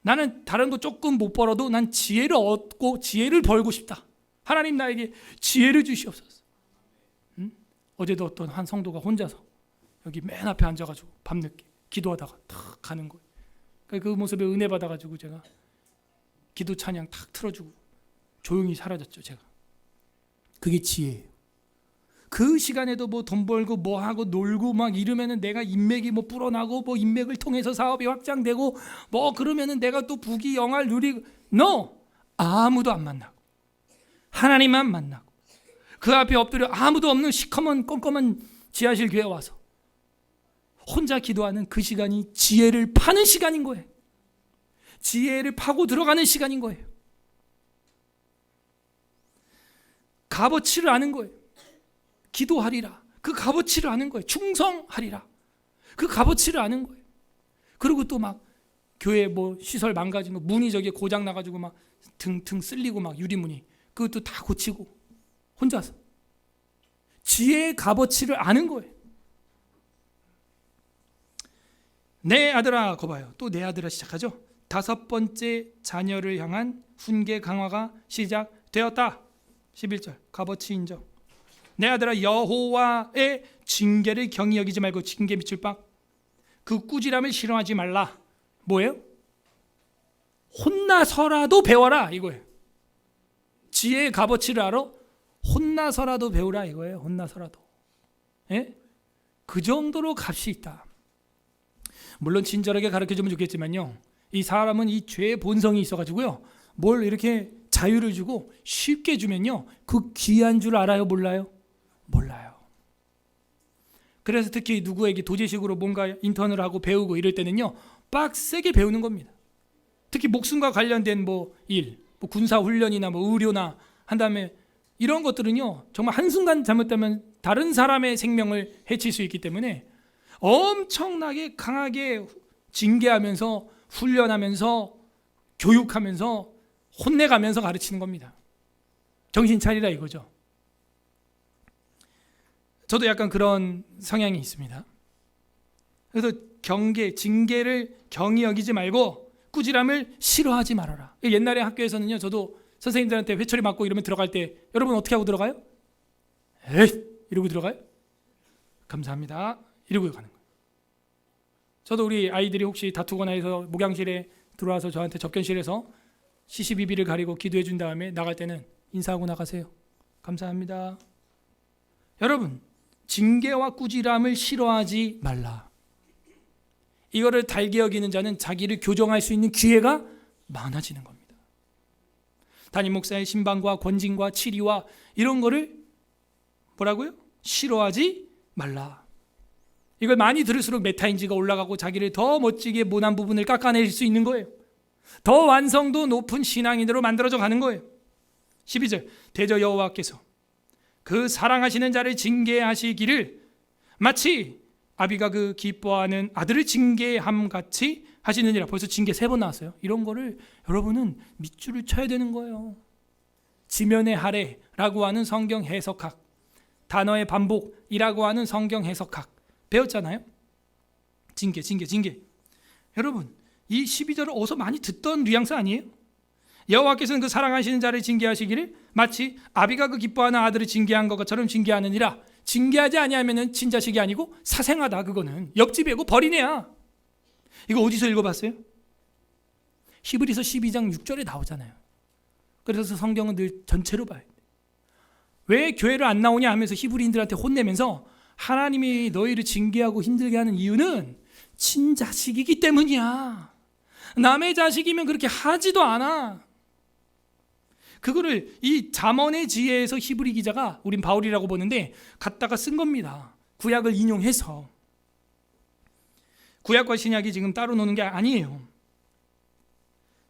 A: 나는 다른 거 조금 못 벌어도 난 지혜를 얻고 지혜를 벌고 싶다. 하나님 나에게 지혜를 주시옵소서. 어제도 어떤 한 성도가 혼자서 여기 맨 앞에 앉아가지고 밤늦게 기도하다가 탁 가는 거예요. 그 모습에 은혜 받아가지고 제가 기도 찬양 탁 틀어주고 조용히 사라졌죠. 제가. 그게 지혜예요. 그 시간에도 뭐 돈 벌고 뭐 하고 놀고 막 이러면은 내가 인맥이 뭐 불어나고 뭐 인맥을 통해서 사업이 확장되고 뭐 그러면은 내가 또 부귀 영화를 누리고, no! 아무도 안 만나고 하나님만 만나고 그 앞에 엎드려 아무도 없는 시커먼 껌껌한 지하실 교회 와서 혼자 기도하는 그 시간이 지혜를 파는 시간인 거예요. 지혜를 파고 들어가는 시간인 거예요. 값어치를 아는 거예요. 기도하리라. 그 값어치를 아는 거예요. 충성하리라. 그 값어치를 아는 거예요. 그리고 또 막 교회 뭐 시설 망가진 거, 문이 저기 고장 나가지고 막 등 쓸리고 막 유리문이, 그것도 다 고치고 혼자서 지혜의 값어치를 아는 거예요. 내 아들아, 거 봐요. 또 내 아들아 시작하죠. 다섯 번째 자녀를 향한 훈계 강화가 시작되었다. 11절 값어치 인정. 내 아들아, 여호와의 징계를 경히 여기지 말고 징계 미칠 바 그 꾸지람을 싫어하지 말라. 뭐예요? 혼나서라도 배워라 이거예요. 지혜의 값어치를 알아? 혼나서라도 배우라 이거예요. 혼나서라도. 예? 그 정도로 값이 있다. 물론 친절하게 가르쳐주면 좋겠지만요, 이 사람은 이 죄의 본성이 있어가지고요, 뭘 이렇게 자유를 주고 쉽게 주면요, 그 귀한 줄 알아요? 몰라요? 몰라요. 그래서 특히 누구에게 도제식으로 뭔가 인턴을 하고 배우고 이럴 때는요, 빡세게 배우는 겁니다. 특히 목숨과 관련된 뭐 일, 뭐 군사 훈련이나 뭐 의료나 한 다음에 이런 것들은요, 정말 한순간 잘못되면 다른 사람의 생명을 해칠 수 있기 때문에 엄청나게 강하게 징계하면서 훈련하면서 교육하면서 혼내가면서 가르치는 겁니다. 정신 차리라 이거죠. 저도 약간 그런 성향이 있습니다. 그래서 경계, 징계를 경히 여기지 말고 꾸지람을 싫어하지 말아라. 옛날에 학교에서는요, 저도 선생님들한테 회초리 맞고 이러면 들어갈 때 여러분 어떻게 하고 들어가요? 에이! 이러고 들어가요? 감사합니다. 이러고 가는 거예요. 저도 우리 아이들이 혹시 다투거나 해서 목양실에 들어와서 저한테 접견실에서 CCBB를 가리고 기도해 준 다음에 나갈 때는 인사하고 나가세요. 감사합니다. 여러분, 징계와 꾸지람을 싫어하지 말라. 이거를 달게 여기는 자는 자기를 교정할 수 있는 기회가 많아지는 겁니다. 담임 목사의 신방과 권징과 치리와 이런 거를 뭐라고요? 싫어하지 말라. 이걸 많이 들을수록 메타인지가 올라가고 자기를 더 멋지게 모난 부분을 깎아낼 수 있는 거예요. 더 완성도 높은 신앙인으로 만들어져 가는 거예요. 12절, 대저 여호와께서 그 사랑하시는 자를 징계하시기를 마치 아비가 그 기뻐하는 아들을 징계함 같이 하시느니라. 벌써 징계 3번 나왔어요. 이런 거를 여러분은 밑줄을 쳐야 되는 거예요. 지면의 하래라고 하는 성경 해석학, 단어의 반복이라고 하는 성경 해석학 배웠잖아요. 징계. 여러분, 이 12절을 어디서 많이 듣던 뉘앙스 아니에요? 여호와께서는 그 사랑하시는 자를 징계하시기를 마치 아비가 그 기뻐하는 아들을 징계한 것처럼 징계하느니라. 징계하지 아니하면은 친자식이 아니고 사생아다. 그거는 옆집이고 버린애야. 이거 어디서 읽어봤어요? 히브리서 12장 6절에 나오잖아요. 그래서 성경은 늘 전체로 봐요. 왜 교회를 안 나오냐 하면서 히브리인들한테 혼내면서 하나님이 너희를 징계하고 힘들게 하는 이유는 친자식이기 때문이야. 남의 자식이면 그렇게 하지도 않아. 그거를 이 잠언의 지혜에서 히브리 기자가, 우린 바울이라고 보는데, 갖다가 쓴 겁니다. 구약을 인용해서. 구약과 신약이 지금 따로 노는 게 아니에요.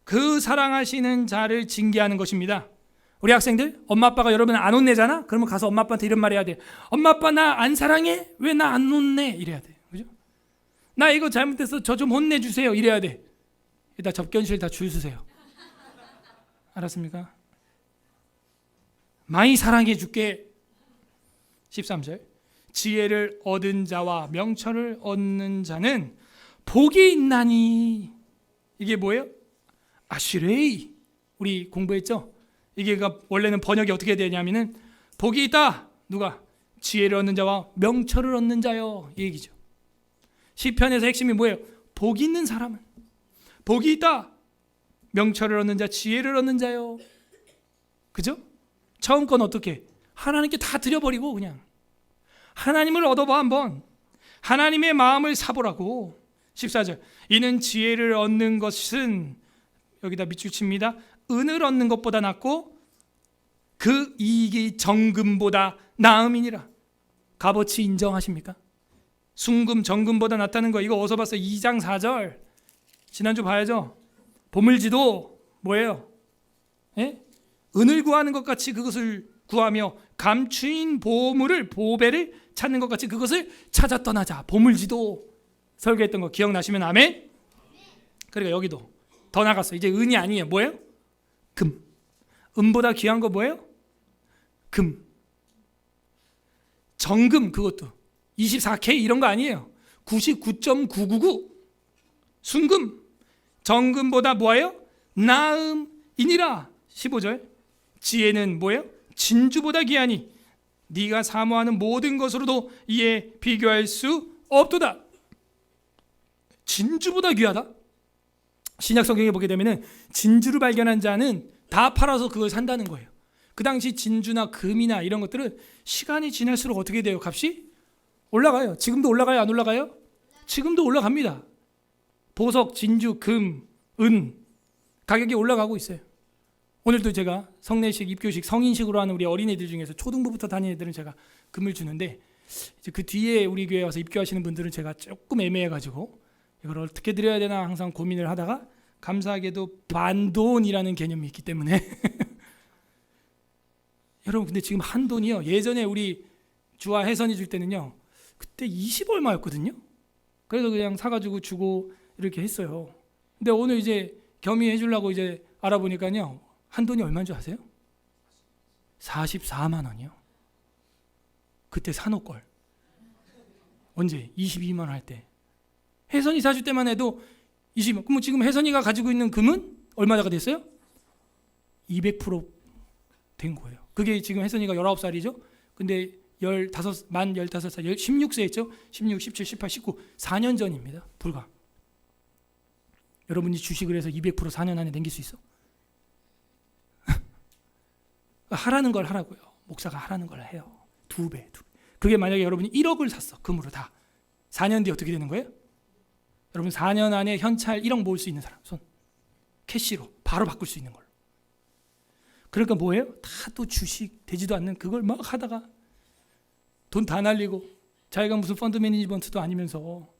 A: 그 사랑하시는 자를 징계하는 것입니다. 우리 학생들, 엄마 아빠가 여러분 안 혼내잖아? 그러면 가서 엄마 아빠한테 이런 말 해야 돼. 엄마 아빠 나 안 사랑해? 왜 나 안 혼내? 이래야 돼. 그죠? 나 이거 잘못해서 저 좀 혼내주세요. 이래야 돼. 일단 접견실 다 줄 서세요. 알았습니까? 많이 사랑해 줄게. 13절, 지혜를 얻은 자와 명철을 얻는 자는 복이 있나니. 이게 뭐예요? 아시레이. 우리 공부했죠? 이게 원래는 번역이 어떻게 되냐면은 복이 있다. 누가? 지혜를 얻는 자와 명철을 얻는 자요. 이 얘기죠. 시편에서 핵심이 뭐예요? 복 있는 사람은, 복이 있다. 명철을 얻는 자, 지혜를 얻는 자요. 그죠? 처음 건 어떻게? 하나님께 다 드려버리고 그냥 하나님을 얻어봐 한번. 하나님의 마음을 사보라고. 14절, 이는 지혜를 얻는 것은, 여기다 밑줄 칩니다, 은을 얻는 것보다 낫고 그 이익이 정금보다 나음이니라. 값어치 인정하십니까? 순금 정금보다 낫다는 거, 이거 어디서 봤어요? 2장 4절 지난주 봐야죠. 보물지도 뭐예요? 예? 은을 구하는 것 같이 그것을 구하며 감추인 보물을, 보배를 찾는 것 같이 그것을 찾아 떠나자. 보물지도 설교했던 거 기억나시면 아멘? 그러니까 여기도 더 나갔어. 이제 은이 아니에요. 뭐예요? 금. 은보다 귀한 거 뭐예요? 금. 정금, 그것도 24K 이런 거 아니에요. 99.999 순금. 정금보다 뭐예요? 나음이니라. 15절, 지혜는 뭐예요? 진주보다 귀하니 네가 사모하는 모든 것으로도 이에 비교할 수 없도다. 진주보다 귀하다? 신약 성경에 보게 되면은 진주를 발견한 자는 다 팔아서 그걸 산다는 거예요. 그 당시 진주나 금이나 이런 것들은 시간이 지날수록 어떻게 돼요? 값이 올라가요. 지금도 올라가요? 안 올라가요? 지금도 올라갑니다. 보석, 진주, 금, 은 가격이 올라가고 있어요. 오늘도 제가 성례식, 입교식, 성인식으로 하는 우리 어린이들 중에서 초등부부터 다니는 애들은 제가 금을 주는데, 이제 그 뒤에 우리 교회 와서 입교하시는 분들은 제가 조금 애매해가지고 이걸 어떻게 드려야 되나 항상 고민을 하다가, 감사하게도 반돈이라는 개념이 있기 때문에 여러분, 근데 지금 한돈이요, 예전에 우리 주와 혜선이 줄 때는요, 그때 20 얼마였거든요. 그래서 그냥 사가지고 주고 이렇게 했어요. 근데 오늘 이제 겸이해 주려고 이제 알아보니까요, 한돈이 얼마인 줄 아세요? 44만 원이요. 그때 사놓을 걸. 언제? 22만 원 할 때. 혜선이 사줄 때만 해도 20만. 그럼 지금 혜선이가 가지고 있는 금은 얼마가 됐어요? 200% 거예요. 그게 지금 혜선이가 19살이죠. 근데 만 15살, 16세 했죠. 16, 17, 18, 19, 4년 전입니다. 불과. 여러분이 주식을 해서 200% 4년 안에 남길 수 있어? 하라는 걸 하라고요. 목사가 하라는 걸 해요. 2배. 그게 만약에 여러분이 1억을 샀어. 금으로 다. 4년 뒤에 어떻게 되는 거예요? 여러분 4년 안에 현찰 1억 모을 수 있는 사람. 손. 캐시로 바로 바꿀 수 있는 걸로. 그러니까 뭐예요? 다 또 주식 되지도 않는 그걸 막 하다가 돈 다 날리고 자기가 무슨 펀드 매니지먼트도 아니면서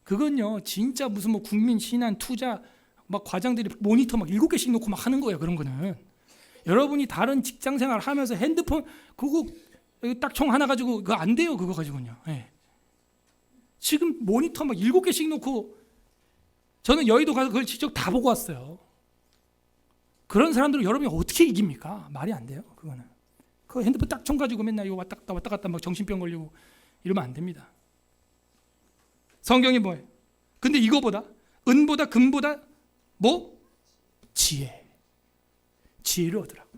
A: 그건요 진짜 무슨 뭐 국민 신한 투자 막 과장들이 모니터 막 7개씩 놓고 막 하는 거예요. 그런 거는 여러분이 다른 직장 생활 하면서 핸드폰 그거 딱 총 하나 가지고 그거 안 돼요. 그거 가지고는요. 예. 지금 모니터 막 7개씩 놓고 저는 여의도 가서 그걸 직접 다 보고 왔어요. 그런 사람들을 여러분이 어떻게 이깁니까? 말이 안 돼요. 그거는. 그 핸드폰 딱 총 가지고 맨날 이거 왔다 갔다 막 정신병 걸리고 이러면 안 됩니다. 성경이 뭐예요? 근데 이거보다 은보다 금보다 뭐? 지혜를 얻으라고.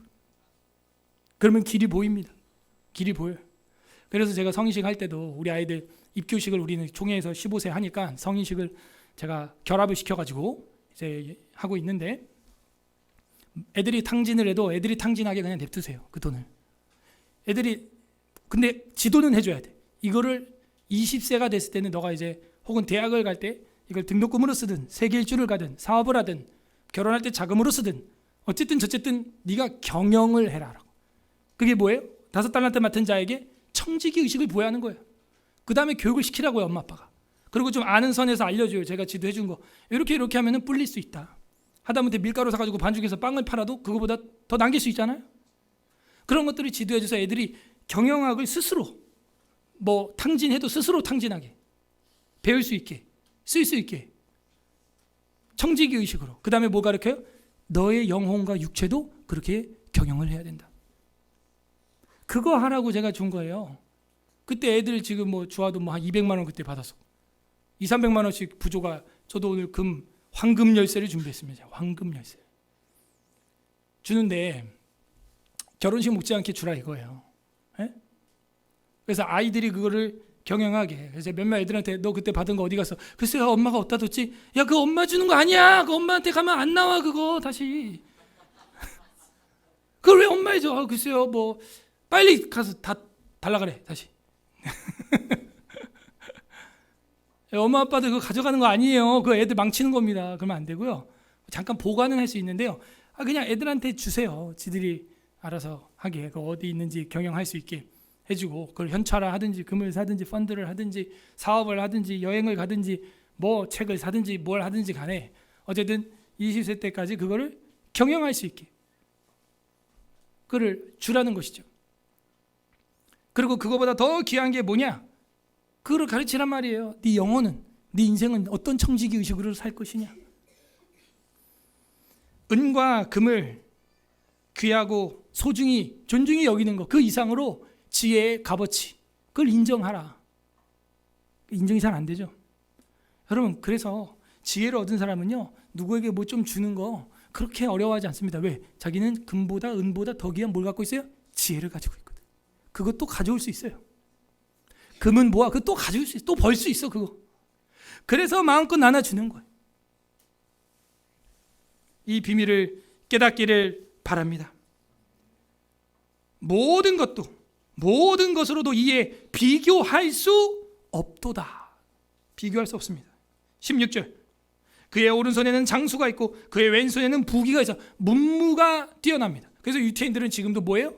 A: 그러면 길이 보입니다. 길이 보여요. 그래서 제가 성인식 할 때도 우리 아이들 입교식을 우리는 총회에서 15세 하니까 성인식을 제가 결합을 시켜가지고 이제 하고 있는데 애들이 탕진을 해도 애들이 탕진하게 그냥 냅두세요. 그 돈을. 애들이 근데 지도는 해줘야 돼. 이거를 20세가 됐을 때는 너가 이제 혹은 대학을 갈 때 이걸 등록금으로 쓰든 세계 일주를 가든 사업을 하든 결혼할 때 자금으로 쓰든 어쨌든 저쨌든 네가 경영을 해라. 그게 뭐예요? 5달란트 맡은 자에게 청지기 의식을 보여하는 거예요. 그 다음에 교육을 시키라고요. 엄마 아빠가. 그리고 좀 아는 선에서 알려줘요. 제가 지도해 준 거. 이렇게 하면은 불릴 수 있다. 하다못해 밀가루 사가지고 반죽해서 빵을 팔아도 그거보다 더 남길 수 있잖아요. 그런 것들을 지도해 줘서 애들이 경영학을 스스로 뭐 탕진해도 스스로 탕진하게 배울 수 있게 쓸 수 있게 청지기 의식으로. 그 다음에 뭐 가르쳐요? 너의 영혼과 육체도 그렇게 경영을 해야 된다. 그거 하라고 제가 준 거예요. 그때 애들 지금 뭐 주화돈 뭐 한 200만 원 그때 받았어. 200~300만 원씩 부조가. 저도 오늘 황금 열쇠를 준비했습니다. 황금 열쇠 주는데 결혼식 못지않게 주라 이거예요. 에? 그래서 아이들이 그거를 경영하게. 그래서 몇몇 애들한테 너 그때 받은 거 어디 갔어? 글쎄요 엄마가 어디다 뒀지. 야 그거 엄마 주는 거 아니야. 그 엄마한테 가면 안 나와 그거 다시. 그걸 왜 엄마에 줘? 아, 글쎄요 뭐 빨리 가서 다 달라 그래 다시. 엄마 아빠들 그거 가져가는 거 아니에요. 그 애들 망치는 겁니다. 그러면 안 되고요. 잠깐 보관은 할 수 있는데요. 그냥 애들한테 주세요. 지들이 알아서 하게. 그 어디 있는지 경영할 수 있게 해주고 그걸 현찰화 하든지 금을 사든지 펀드를 하든지 사업을 하든지 여행을 가든지 뭐 책을 사든지 뭘 하든지 간에 어쨌든 20세 때까지 그거를 경영할 수 있게 그를 주라는 것이죠. 그리고 그거보다 더 귀한 게 뭐냐? 그걸 가르치란 말이에요. 네 영혼은, 네 인생은 어떤 청지기 의식으로 살 것이냐. 은과 금을 귀하고 소중히 존중히 여기는 것, 그 이상으로 지혜의 값어치, 그걸 인정하라. 인정이 잘 안 되죠. 여러분 그래서 지혜를 얻은 사람은요 누구에게 뭐 좀 주는 거 그렇게 어려워하지 않습니다. 왜? 자기는 금보다 은보다 더 귀한 뭘 갖고 있어요? 지혜를 가지고 있거든. 그것도 가져올 수 있어요. 금은 뭐야? 그거 또 가져올 수 있어. 또 벌 수 있어 그거. 그래서 마음껏 나눠주는 거예요. 이 비밀을 깨닫기를 바랍니다. 모든 것으로도 이에 비교할 수 없도다. 비교할 수 없습니다. 16절 그의 오른손에는 장수가 있고 그의 왼손에는 부귀가 있어 문무가 뛰어납니다. 그래서 유태인들은 지금도 뭐예요?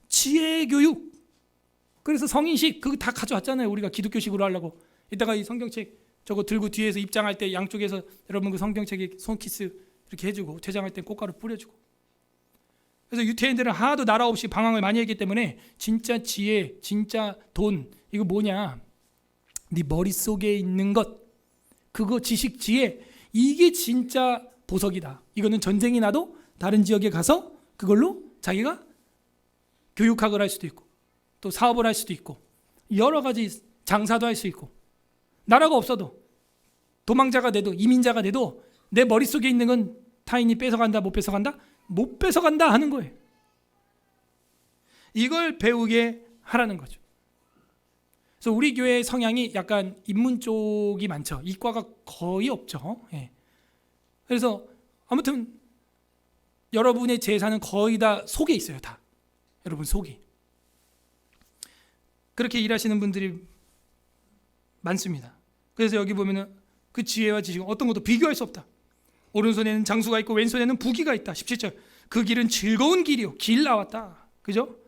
A: 지혜 교육. 그래서 성인식 그거 다 가져왔잖아요. 우리가 기독교식으로 하려고. 이따가 이 성경책 저거 들고 뒤에서 입장할 때 양쪽에서 여러분 그 성경책에 손키스 이렇게 해주고 퇴장할 때 꽃가루 뿌려주고. 그래서 유태인들은 하나도 나라 없이 방황을 많이 했기 때문에 진짜 지혜, 진짜 돈 이거 뭐냐? 네 머릿속에 있는 것 그거 지식, 지혜 이게 진짜 보석이다. 이거는 전쟁이 나도 다른 지역에 가서 그걸로 자기가 교육학을 할 수도 있고 또 사업을 할 수도 있고 여러 가지 장사도 할 수 있고 나라가 없어도 도망자가 돼도 이민자가 돼도 내 머릿속에 있는 건 타인이 뺏어간다 못 뺏어간다? 못 뺏어간다 하는 거예요. 이걸 배우게 하라는 거죠. 그래서 우리 교회의 성향이 약간 인문 쪽이 많죠. 이과가 거의 없죠. 예. 그래서 아무튼 여러분의 제사는 거의 다 속에 있어요. 다 여러분 속에. 그렇게 일하시는 분들이 많습니다. 그래서 여기 보면은 그 지혜와 지식은 어떤 것도 비교할 수 없다. 오른손에는 장수가 있고 왼손에는 부기가 있다. 17절. 그 길은 즐거운 길이요. 길 나왔다. 그죠?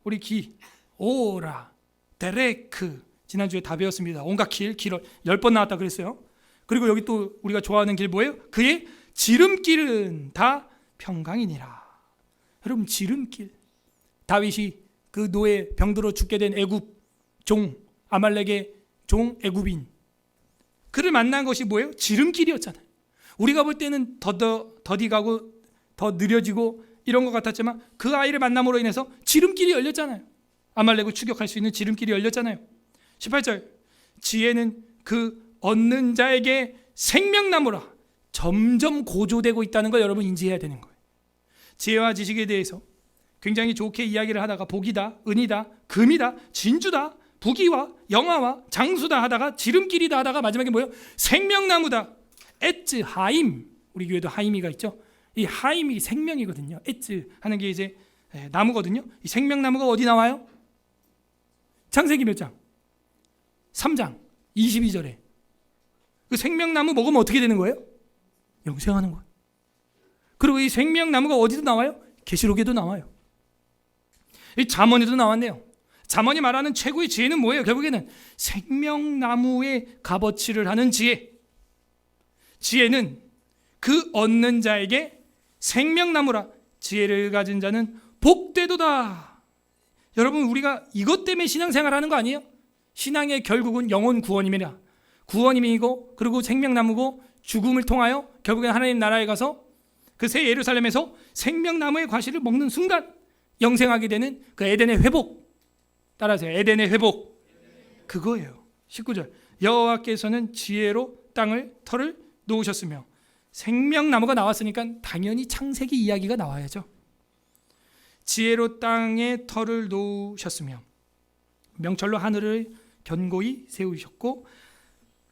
A: 우리 기, 오라, 데레크. 지난주에 다 배웠습니다. 온갖 길 10번 나왔다 그랬어요. 그리고 여기 또 우리가 좋아하는 길 뭐예요? 그의 지름길은 다 평강이니라. 여러분 지름길. 다윗이 그 노예 병들어 죽게 된 애굽 종, 아말렉의 종 애굽인, 그를 만난 것이 뭐예요? 지름길이었잖아요. 우리가 볼 때는 더디가고 더 느려지고 이런 것 같았지만 그 아이를 만남으로 인해서 지름길이 열렸잖아요. 아말렉을 추격할 수 있는 지름길이 열렸잖아요. 18절. 지혜는 그 얻는 자에게 생명나무라. 점점 고조되고 있다는 걸 여러분 인지해야 되는 거예요. 지혜와 지식에 대해서 굉장히 좋게 이야기를 하다가 복이다, 은이다, 금이다, 진주다, 부귀와 영화와 장수다 하다가 지름길이다 하다가 마지막에 뭐예요? 생명나무다. 에츠 하임. 우리 교회도 하임이가 있죠. 이 하임이 생명이거든요. 에츠 하는 게 이제 나무거든요. 이 생명나무가 어디 나와요? 창세기 몇 장? 3장 22절에 그 생명나무 먹으면 어떻게 되는 거예요? 영생하는 거예요. 그리고 이 생명나무가 어디도 나와요? 계시록에도 나와요. 이 잠언에도 나왔네요. 잠언이 말하는 최고의 지혜는 뭐예요? 결국에는 생명나무의 값어치를 하는 지혜. 지혜는 그 얻는 자에게 생명나무라. 지혜를 가진 자는 복되도다. 여러분 우리가 이것 때문에 신앙생활하는 거 아니에요? 신앙의 결국은 영혼 구원임이라. 구원임이고 그리고 생명나무고 죽음을 통하여 결국엔 하나님 나라에 가서 그 새 예루살렘에서 생명나무의 과실을 먹는 순간 영생하게 되는 그 에덴의 회복. 따라하세요. 에덴의 회복. 그거예요. 19절. 여호와께서는 지혜로 털을 놓으셨으며. 생명나무가 나왔으니까 당연히 창세기 이야기가 나와야죠. 지혜로 땅에 털을 놓으셨으며 명철로 하늘을 견고히 세우셨고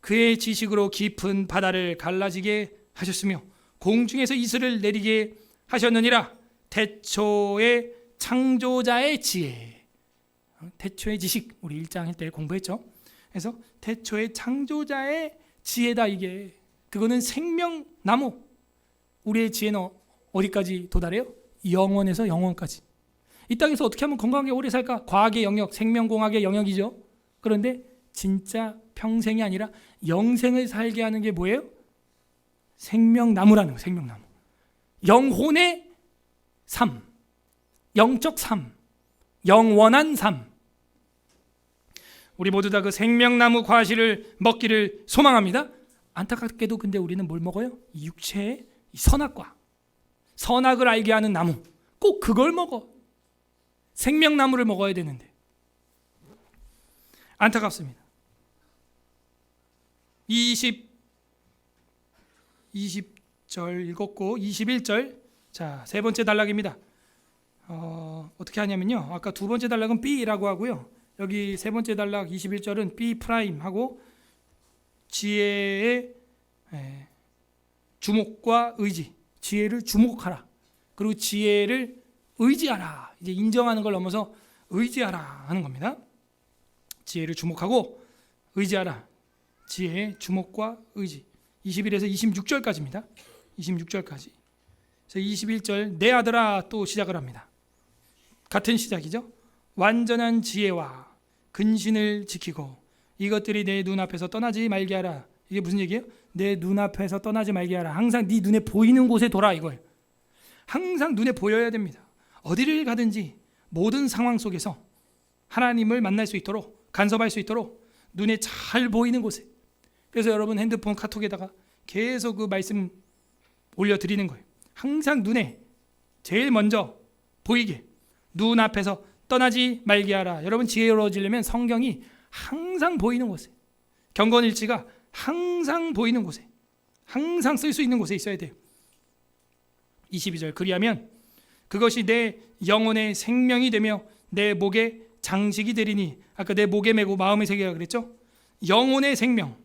A: 그의 지식으로 깊은 바다를 갈라지게 하셨으며 공중에서 이슬을 내리게 하셨느니라. 태초의 창조자의 지혜. 태초의 지식 우리 1장 때 공부했죠. 그래서 태초의 창조자의 지혜다. 이게 그거는 생명나무. 우리의 지혜는 어디까지 도달해요? 영원에서 영원까지. 이 땅에서 어떻게 하면 건강하게 오래 살까? 과학의 영역, 생명공학의 영역이죠. 그런데 진짜 평생이 아니라 영생을 살게 하는 게 뭐예요? 생명나무라는 거예요. 생명나무. 영혼의 삶, 영적 삶, 영원한 삶. 우리 모두 다 그 생명나무 과실을 먹기를 소망합니다. 안타깝게도 근데 우리는 뭘 먹어요? 이 육체의 선악과, 선악을 알게 하는 나무, 꼭 그걸 먹어. 생명나무를 먹어야 되는데 안타깝습니다. 20절 읽었고 21절. 자, 세 번째 단락입니다. 어떻게 하냐면요, 아까 두 번째 단락은 B라고 하고요, 여기 세 번째 단락 21절은 B 프라임 하고 지혜의 주목과 의지. 지혜를 주목하라. 그리고 지혜를 의지하라. 이제 인정하는 걸 넘어서 의지하라 하는 겁니다. 지혜를 주목하고 의지하라. 지혜의 주목과 의지. 21에서 26절까지입니다. 26절까지. 그래서 21절 내 아들아 또 시작을 합니다. 같은 시작이죠. 완전한 지혜와 근신을 지키고 이것들이 내 눈앞에서 떠나지 말게 하라. 이게 무슨 얘기예요? 내 눈앞에서 떠나지 말게 하라. 항상 네 눈에 보이는 곳에 돌아 이거예요. 항상 눈에 보여야 됩니다. 어디를 가든지 모든 상황 속에서 하나님을 만날 수 있도록, 간섭할 수 있도록 눈에 잘 보이는 곳에. 그래서 여러분 핸드폰 카톡에다가 계속 그 말씀 올려드리는 거예요. 항상 눈에 제일 먼저 보이게, 눈앞에서 떠나지 말게 하라. 여러분 지혜로워지려면 성경이 항상 보이는 곳에, 경건일지가 항상 보이는 곳에, 항상 쓸 수 있는 곳에 있어야 돼요. 22절 그리하면 그것이 내 영혼의 생명이 되며 내 목의 장식이 되리니. 아까 내 목에 메고 마음에 새기라 그랬죠. 영혼의 생명,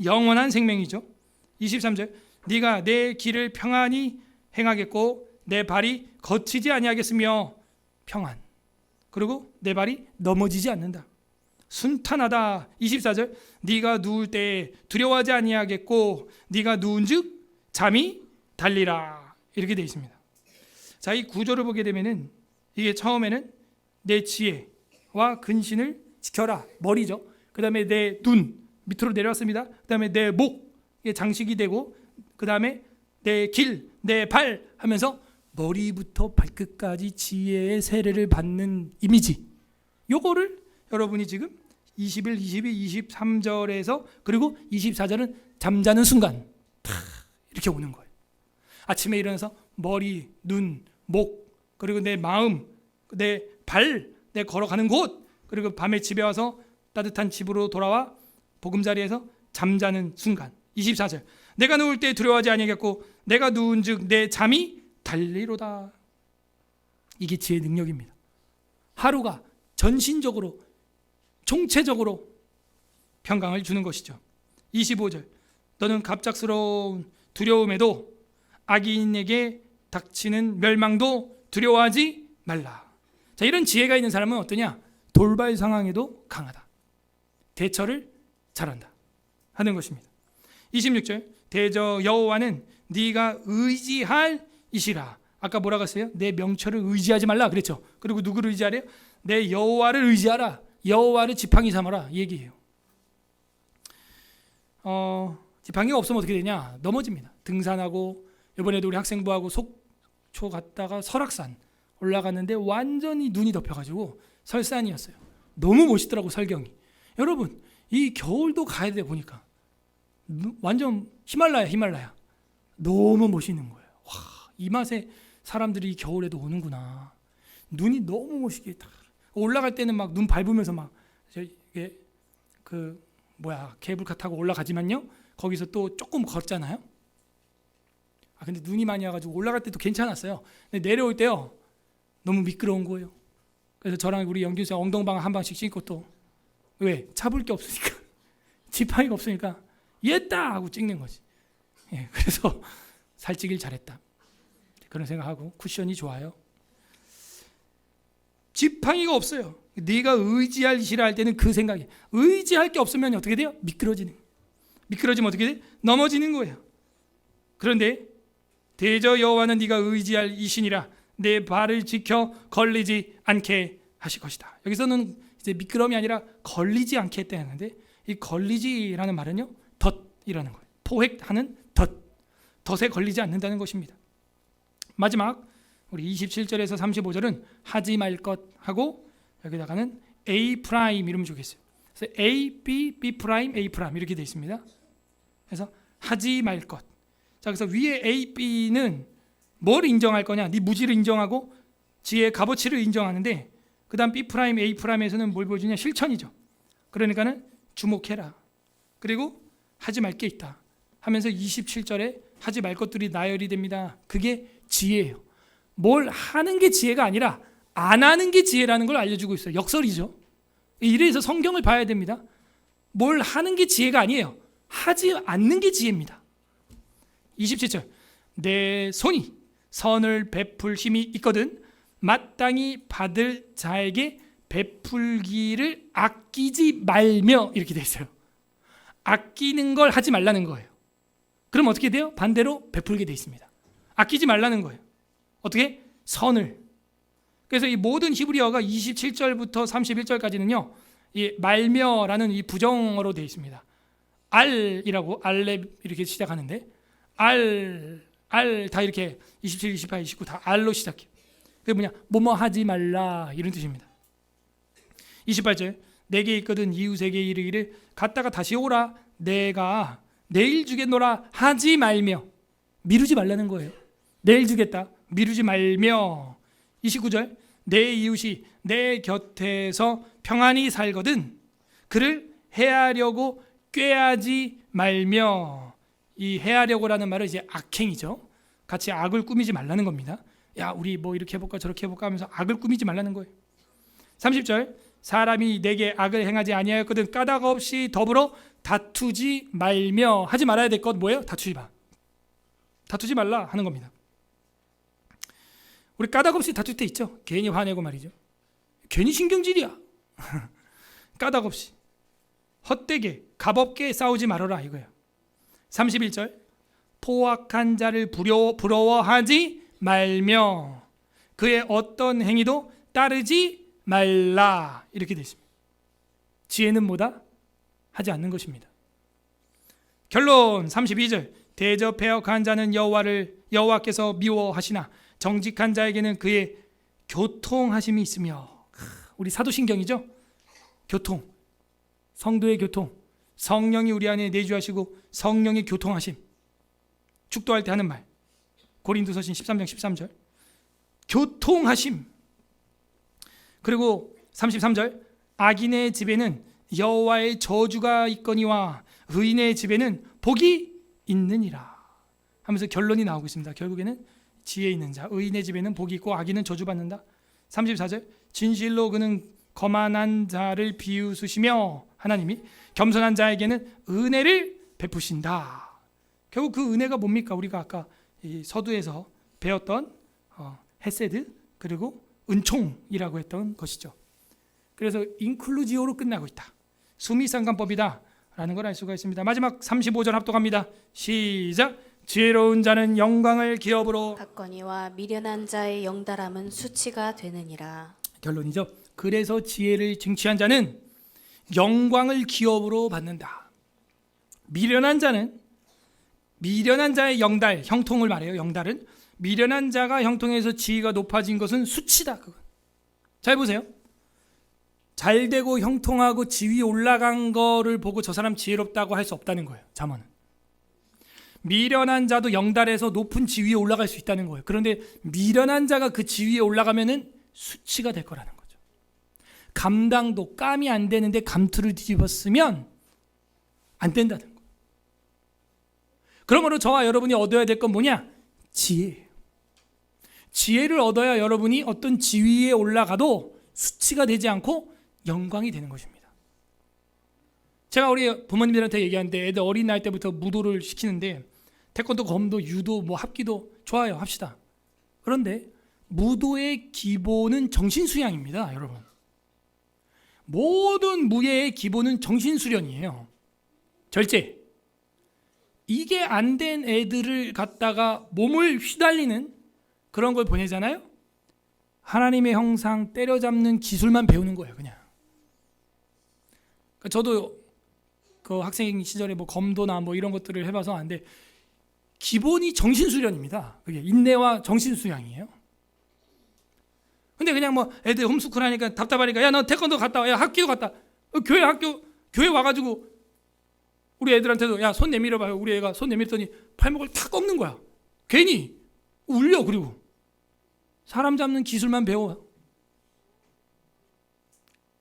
A: 영원한 생명이죠. 23절 네가 내 길을 평안히 행하겠고 내 발이 거치지 아니하겠으며 평안. 그리고 내 발이 넘어지지 않는다. 순탄하다. 24절 네가 누울 때에 두려워하지 아니하겠고 네가 누운즉 잠이 달리라. 이렇게 되어 있습니다. 자, 이 구조를 보게 되면은 이게 처음에는 내 지혜와 근신을 지켜라. 머리죠. 그 다음에 내 눈 밑으로 내려왔습니다. 그 다음에 내 목 장식이 되고 그 다음에 내 길, 내 발 하면서 머리부터 발끝까지 지혜의 세례를 받는 이미지. 요거를 여러분이 지금 21, 22, 23절에서 그리고 24절은 잠자는 순간 이렇게 오는 거예요. 아침에 일어나서 머리, 눈, 목, 그리고 내 마음, 내 발, 내 걸어가는 곳, 그리고 밤에 집에 와서 따뜻한 집으로 돌아와 보금자리에서 잠자는 순간. 24절 내가 누울 때 두려워하지 아니하겠고 내가 누운즉 내 잠이 달리로다. 이게 지혜의 능력입니다. 하루가 전신적으로 총체적으로 평강을 주는 것이죠. 25절 너는 갑작스러운 두려움에도 악인에게 닥치는 멸망도 두려워하지 말라. 자, 이런 지혜가 있는 사람은 어떠냐? 돌발 상황에도 강하다. 대처를 잘한다 하는 것입니다. 26절 대저 여호와는 네가 의지할 이시라. 아까 뭐라고 했어요? 내 명철을 의지하지 말라 그랬죠. 그리고 누구를 의지하래요? 내 여호와를 의지하라. 여호와를 지팡이 삼아라 이 얘기예요. 지팡이가 없으면 어떻게 되냐? 넘어집니다. 등산하고 이번에도 우리 학생부하고 속초 갔다가 설악산 올라갔는데 완전히 눈이 덮여가지고 설산이었어요. 너무 멋있더라고 설경이. 여러분 이 겨울도 가야 돼 보니까 완전 히말라야 너무 멋있는 거예요. 와, 이 맛에 사람들이 이 겨울에도 오는구나. 눈이 너무 멋있게 딱 올라갈 때는 막 눈 밟으면서 막 이게 케이블카 타고 올라가지만요 거기서 또 조금 걷잖아요. 근데 눈이 많이 와가지고 올라갈 때도 괜찮았어요. 근데 내려올 때요 너무 미끄러운 거예요. 그래서 저랑 우리 영균 쌤 엉덩방 한 방씩 신고 또 왜? 잡을 게 없으니까 지팡이가 없으니까 얘다 하고 찍는 거지. 예, 그래서 살찌길 잘했다 그런 생각하고 쿠션이 좋아요. 지팡이가 없어요. 네가 의지할 이시라 할 때는 그 생각이 의지할 게 없으면 어떻게 돼요? 미끄러지면 어떻게 돼? 넘어지는 거예요. 그런데 대저 여호와는 네가 의지할 이시니라 내 발을 지켜 걸리지 않게 하실 것이다. 여기서는 이제 미끄럼이 아니라 걸리지 않게 했다는데 이 걸리지라는 말은요 덫이라는 거예요. 포획하는 덫에 걸리지 않는다는 것입니다. 마지막 우리 27절에서 35절은 하지 말 것 하고 여기다가는 A 프라임 이름 주겠어요. 그래서 A, B, B 프라임, A 프라임 이렇게 되어 있습니다. 그래서 하지 말 것. 자, 그래서 위에 A, B는 뭘 인정할 거냐? 네 무지를 인정하고 지혜의 값어치를 인정하는데 그 다음 B 프라임, A 프라임에서는 뭘 보여주냐? 실천이죠. 그러니까는 주목해라. 그리고 하지 말 게 있다 하면서 27절에 하지 말 것들이 나열이 됩니다. 그게 지혜예요. 뭘 하는 게 지혜가 아니라 안 하는 게 지혜라는 걸 알려주고 있어요. 역설이죠. 이래서 성경을 봐야 됩니다. 뭘 하는 게 지혜가 아니에요. 하지 않는 게 지혜입니다. 27절 내 손이 선을 베풀 힘이 있거든 마땅히 받을 자에게 베풀기를 아끼지 말며 이렇게 돼 있어요. 아끼는 걸 하지 말라는 거예요. 그럼 어떻게 돼요? 반대로 베풀게 돼 있습니다. 아끼지 말라는 거예요. 어떻게? 선을. 그래서 이 모든 히브리어가 27절부터 31절까지는요 이 말며라는 이 부정어로 되어 있습니다. 알이라고 알렙 이렇게 시작하는데 알 다 이렇게 27, 28, 29 다 알로 시작해요. 그게 뭐냐? 뭐뭐 하지 말라 이런 뜻입니다. 28절 내게 있거든 이웃에게 이르기를 갔다가 다시 오라 내가 내일 주겠노라 하지 말며 미루지 말라는 거예요. 내일 주겠다 미루지 말며. 29절 내 이웃이 내 곁에서 평안히 살거든 그를 해하려고 꾀하지 말며. 이 해하려고라는 말은 이제 악행이죠. 같이 악을 꾸미지 말라는 겁니다. 야 우리 뭐 이렇게 해볼까 저렇게 해볼까 하면서 악을 꾸미지 말라는 거예요. 30절 사람이 내게 악을 행하지 아니하였거든 까닭 없이 더불어 다투지 말며. 하지 말아야 될 것 뭐예요? 다투지 마. 다투지 말라 하는 겁니다. 우리 까닭없이 다툴 때 있죠. 괜히 화내고 말이죠. 괜히 신경질이야. 까닭없이 헛되게 값없게 싸우지 말아라 이거예요. 31절 포악한 자를 부러워하지 말며 그의 어떤 행위도 따르지 말라 이렇게 되어 있습니다. 지혜는 뭐다? 하지 않는 것입니다. 결론 32절 대저패역한 자는 여호와께서 미워하시나 정직한 자에게는 그의 교통하심이 있으며 우리 사도신경이죠. 교통 성도의 교통 성령이 우리 안에 내주하시고 성령의 교통하심 축도할 때 하는 말 고린도서신 13장 13절 교통하심 그리고 33절 악인의 집에는 여호와의 저주가 있거니와 의인의 집에는 복이 있느니라 하면서 결론이 나오고 있습니다. 결국에는 지혜 있는 자 의인의 집에는 복이 있고 악인은 저주받는다. 34절 진실로 그는 거만한 자를 비웃으시며 하나님이 겸손한 자에게는 은혜를 베푸신다. 결국 그 은혜가 뭡니까? 우리가 아까 이 서두에서 배웠던 헤세드 그리고 은총이라고 했던 것이죠. 그래서 인클루지오로 끝나고 있다. 수미상관법이다 라는 걸 알 수가 있습니다. 마지막 35절 합독합니다. 시작. 지혜로운 자는 영광을 기업으로
B: 받거니와 미련한 자의 영달함은 수치가 되느니라.
A: 결론이죠. 그래서 지혜를 증취한 자는 영광을 기업으로 받는다. 미련한 자의 영달, 형통을 말해요. 영달은 미련한 자가 형통해서 지위가 높아진 것은 수치다. 그건. 잘 보세요. 잘 되고 형통하고 지위 올라간 거를 보고 저 사람 지혜롭다고 할 수 없다는 거예요. 잠언은. 미련한 자도 영달에서 높은 지위에 올라갈 수 있다는 거예요. 그런데 미련한 자가 그 지위에 올라가면은 수치가 될 거라는 거죠. 감당도 감이 안 되는데 감투를 뒤집었으면 안 된다는 거예요. 그러므로 저와 여러분이 얻어야 될 건 뭐냐? 지혜예요. 지혜를 얻어야 여러분이 어떤 지위에 올라가도 수치가 되지 않고 영광이 되는 것입니다. 제가 우리 부모님들한테 얘기하는데 애들 어린 나이 때부터 무도를 시키는데 태권도, 검도, 유도, 합기도 좋아요 합시다. 그런데 무도의 기본은 정신수양입니다. 여러분 모든 무예의 기본은 정신수련이에요. 절제. 이게 안 된 애들을 갖다가 몸을 휘날리는 그런 걸 보내잖아요. 하나님의 형상 때려잡는 기술만 배우는 거예요. 그냥. 저도 그 학생 시절에 검도나 이런 것들을 해봐서 아는데 기본이 정신수련입니다. 그게 인내와 정신수양이에요. 근데 그냥 애들 홈스쿨 하니까 답답하니까 야 너 태권도 갔다 와, 야 학기도 갔다. 교회 와가지고 우리 애들한테도 야 손 내밀어봐요. 우리 애가 손 내밀더니 팔목을 탁 꺾는 거야. 괜히 울려. 그리고 사람 잡는 기술만 배워요.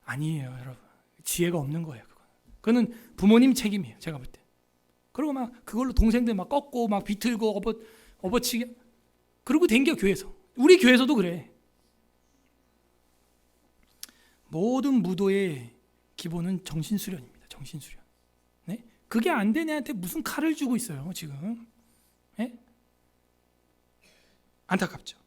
A: 아니에요, 여러분. 지혜가 없는 거예요. 그거는 부모님 책임이에요. 제가 볼 때. 그리고 그걸로 동생들 꺾고 비틀고 업어치기 그러고 댕겨 교회에서. 우리 교회에서도 그래. 모든 무도의 기본은 정신수련입니다. 정신수련. 네? 그게 안 된 애한테 무슨 칼을 주고 있어요 지금. 네? 안타깝죠.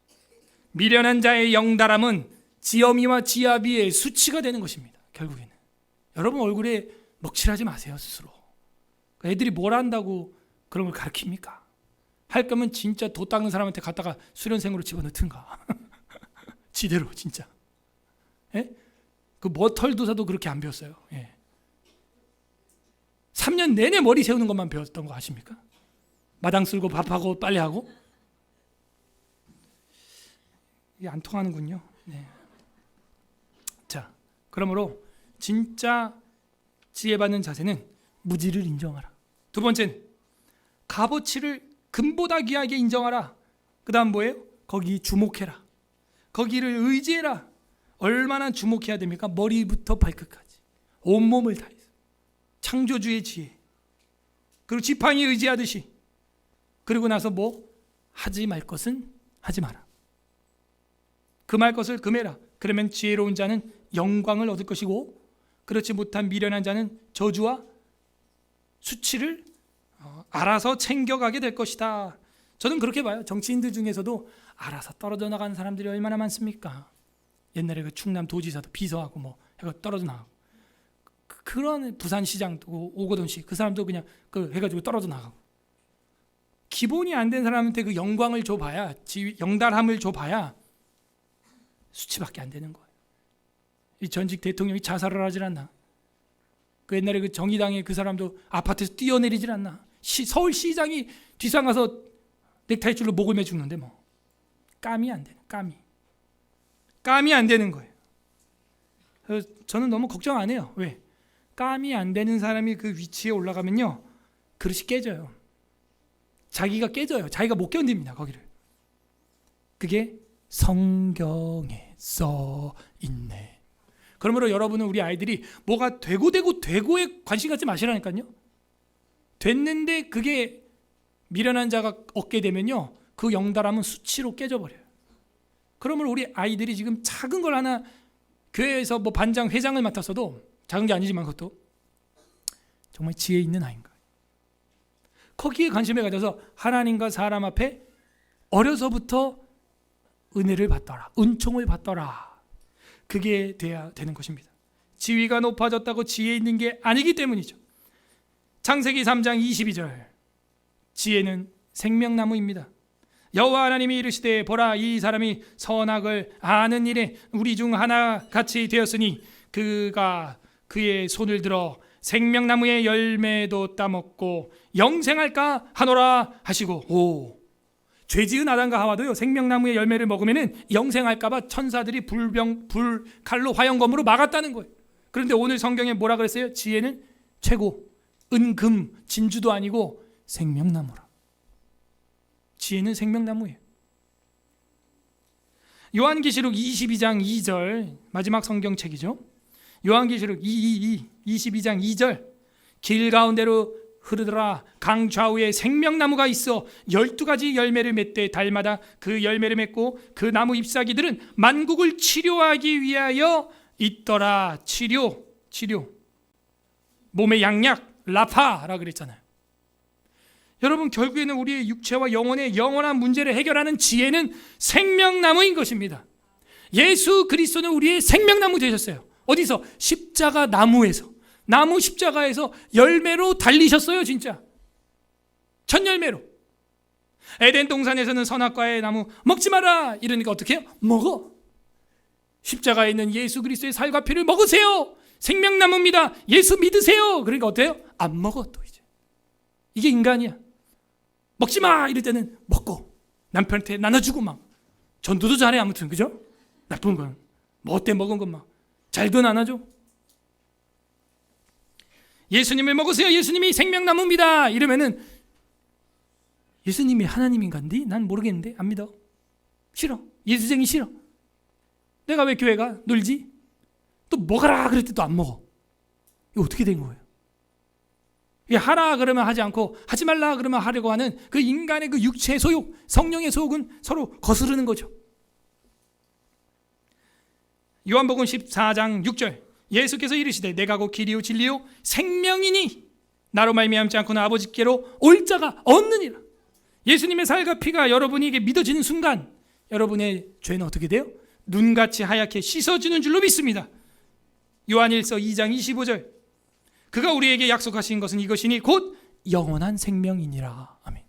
A: 미련한 자의 영달함은 지엄이와 지아비의 수치가 되는 것입니다. 결국에는. 여러분 얼굴에 먹칠하지 마세요 스스로. 애들이 뭘 한다고 그런 걸 가르칩니까? 할 거면 진짜 도 닦는 사람한테 갖다가 수련생으로 집어넣든가. 지대로 진짜. 예? 그 머털도사도 그렇게 안 배웠어요. 예. 3년 내내 머리 세우는 것만 배웠던 거 아십니까? 마당 쓸고 밥하고 빨래하고. 이게 안 통하는군요. 네. 자, 그러므로 진짜 지혜받는 자세는 무지를 인정하라. 두 번째는 값어치를 금보다 귀하게 인정하라. 그 다음 뭐예요? 거기 주목해라. 거기를 의지해라. 얼마나 주목해야 됩니까? 머리부터 발끝까지 온몸을 다해서 창조주의 지혜 그리고 지팡이 의지하듯이. 그리고 나서 하지 말 것은 하지 마라. 금할 것을 금해라. 그러면 지혜로운 자는 영광을 얻을 것이고 그렇지 못한 미련한 자는 저주와 수치를 알아서 챙겨가게 될 것이다. 저는 그렇게 봐요. 정치인들 중에서도 알아서 떨어져 나가는 사람들이 얼마나 많습니까? 옛날에 그 충남 도지사도 비서하고 뭐 해가 떨어져 나가고, 그런 부산시장도 오거돈 씨, 그 사람도 그냥 그 해가지고 떨어져 나가고. 기본이 안 된 사람한테 그 영광을 줘봐야, 영달함을 줘봐야 수치밖에 안 되는 거예요. 이 전직 대통령이 자살을 하질 않나? 그 옛날에 그 정의당의 그 사람도 아파트에서 뛰어내리질 않나? 서울시장이 뒷산 가서 넥타이 줄로 목을 매 죽는데 뭐. 감이 안 되는, 감이 안 되는 거예요. 그래서 저는 너무 걱정 안 해요. 왜? 감이 안 되는 사람이 그 위치에 올라가면요, 그릇이 깨져요. 자기가 깨져요. 자기가 못 견딥니다, 거기를. 그게 성경에 써 있네. 그러므로 여러분은, 우리 아이들이 뭐가 되고에 관심 갖지 마시라니까요. 됐는데 그게 미련한 자가 얻게 되면요, 그 영달함은 수치로 깨져버려요. 그러므로 우리 아이들이 지금 작은 걸 하나, 교회에서 뭐 반장, 회장을 맡았어도, 작은 게 아니지만 그것도 정말 지혜 있는 아이인가, 거기에 관심을 가져서 하나님과 사람 앞에 어려서부터 은혜를 받더라, 은총을 받더라. 그게 돼야 되는 것입니다. 지위가 높아졌다고 지혜 있는 게 아니기 때문이죠. 창세기 3장 22절, 지혜는 생명나무입니다. 여호와 하나님이 이르시되, 보라, 이 사람이 선악을 아는 일에 우리 중 하나 같이 되었으니 그가 그의 손을 들어 생명나무의 열매도 따먹고 영생할까 하노라 하시고. 죄지은 아담과 하와도요, 생명나무의 열매를 먹으면은 영생할까봐 천사들이 불칼로 화영검으로 막았다는 거예요. 그런데 오늘 성경에 뭐라 그랬어요? 지혜는 최고, 은금 진주도 아니고 생명나무라. 지혜는 생명나무예요. 요한계시록 22장 2절, 마지막 성경책이죠. 요한계시록 22장 2절, 길 가운데로 흐르더라. 강 좌우에 생명나무가 있어 12가지 열매를 맺되 달마다 그 열매를 맺고 그 나무 잎사귀들은 만국을 치료하기 위하여 있더라. 치료. 몸의 양약, 라파라 그랬잖아요. 여러분, 결국에는 우리의 육체와 영혼의 영원한 문제를 해결하는 지혜는 생명나무인 것입니다. 예수 그리스도는 우리의 생명나무 되셨어요. 어디서? 십자가 나무에서, 나무 십자가에서 열매로 달리셨어요. 진짜 첫 열매로. 에덴 동산에서는 선악과의 나무 먹지 마라 이러니까 어떻게 해요? 먹어. 십자가에 있는 예수 그리스도의 살과 피를 먹으세요. 생명나무입니다. 예수 믿으세요. 그러니까 어때요? 안 먹어. 또 이제 이게 인간이야. 먹지 마 이럴 때는 먹고, 남편한테 나눠주고, 막 전도도 잘해. 아무튼 그죠? 나쁜 건 뭐 어때, 먹은 건 막 잘도 나눠줘. 예수님을 먹으세요. 예수님이 생명나무입니다. 이러면은 예수님이 하나님인간디? 난 모르겠는데, 안 믿어. 싫어. 예수쟁이 싫어. 내가 왜 교회 가? 놀지? 또 먹어라 그럴 때도 안 먹어. 이거 어떻게 된 거예요? 하라 그러면 하지 않고 하지 말라 그러면 하려고 하는 그 인간의 그 육체의 소욕, 성령의 소욕은 서로 거스르는 거죠. 요한복음 14장 6절, 예수께서 이르시되 내가 곧 길이요 진리요 생명이니 나로 말미암지 않고는 아버지께로 올 자가 없느니라. 예수님의 살과 피가 여러분에게 믿어지는 순간 여러분의 죄는 어떻게 돼요? 눈같이 하얗게 씻어지는 줄로 믿습니다. 요한일서 2장 25절, 그가 우리에게 약속하신 것은 이것이니 곧 영원한 생명이니라. 아멘.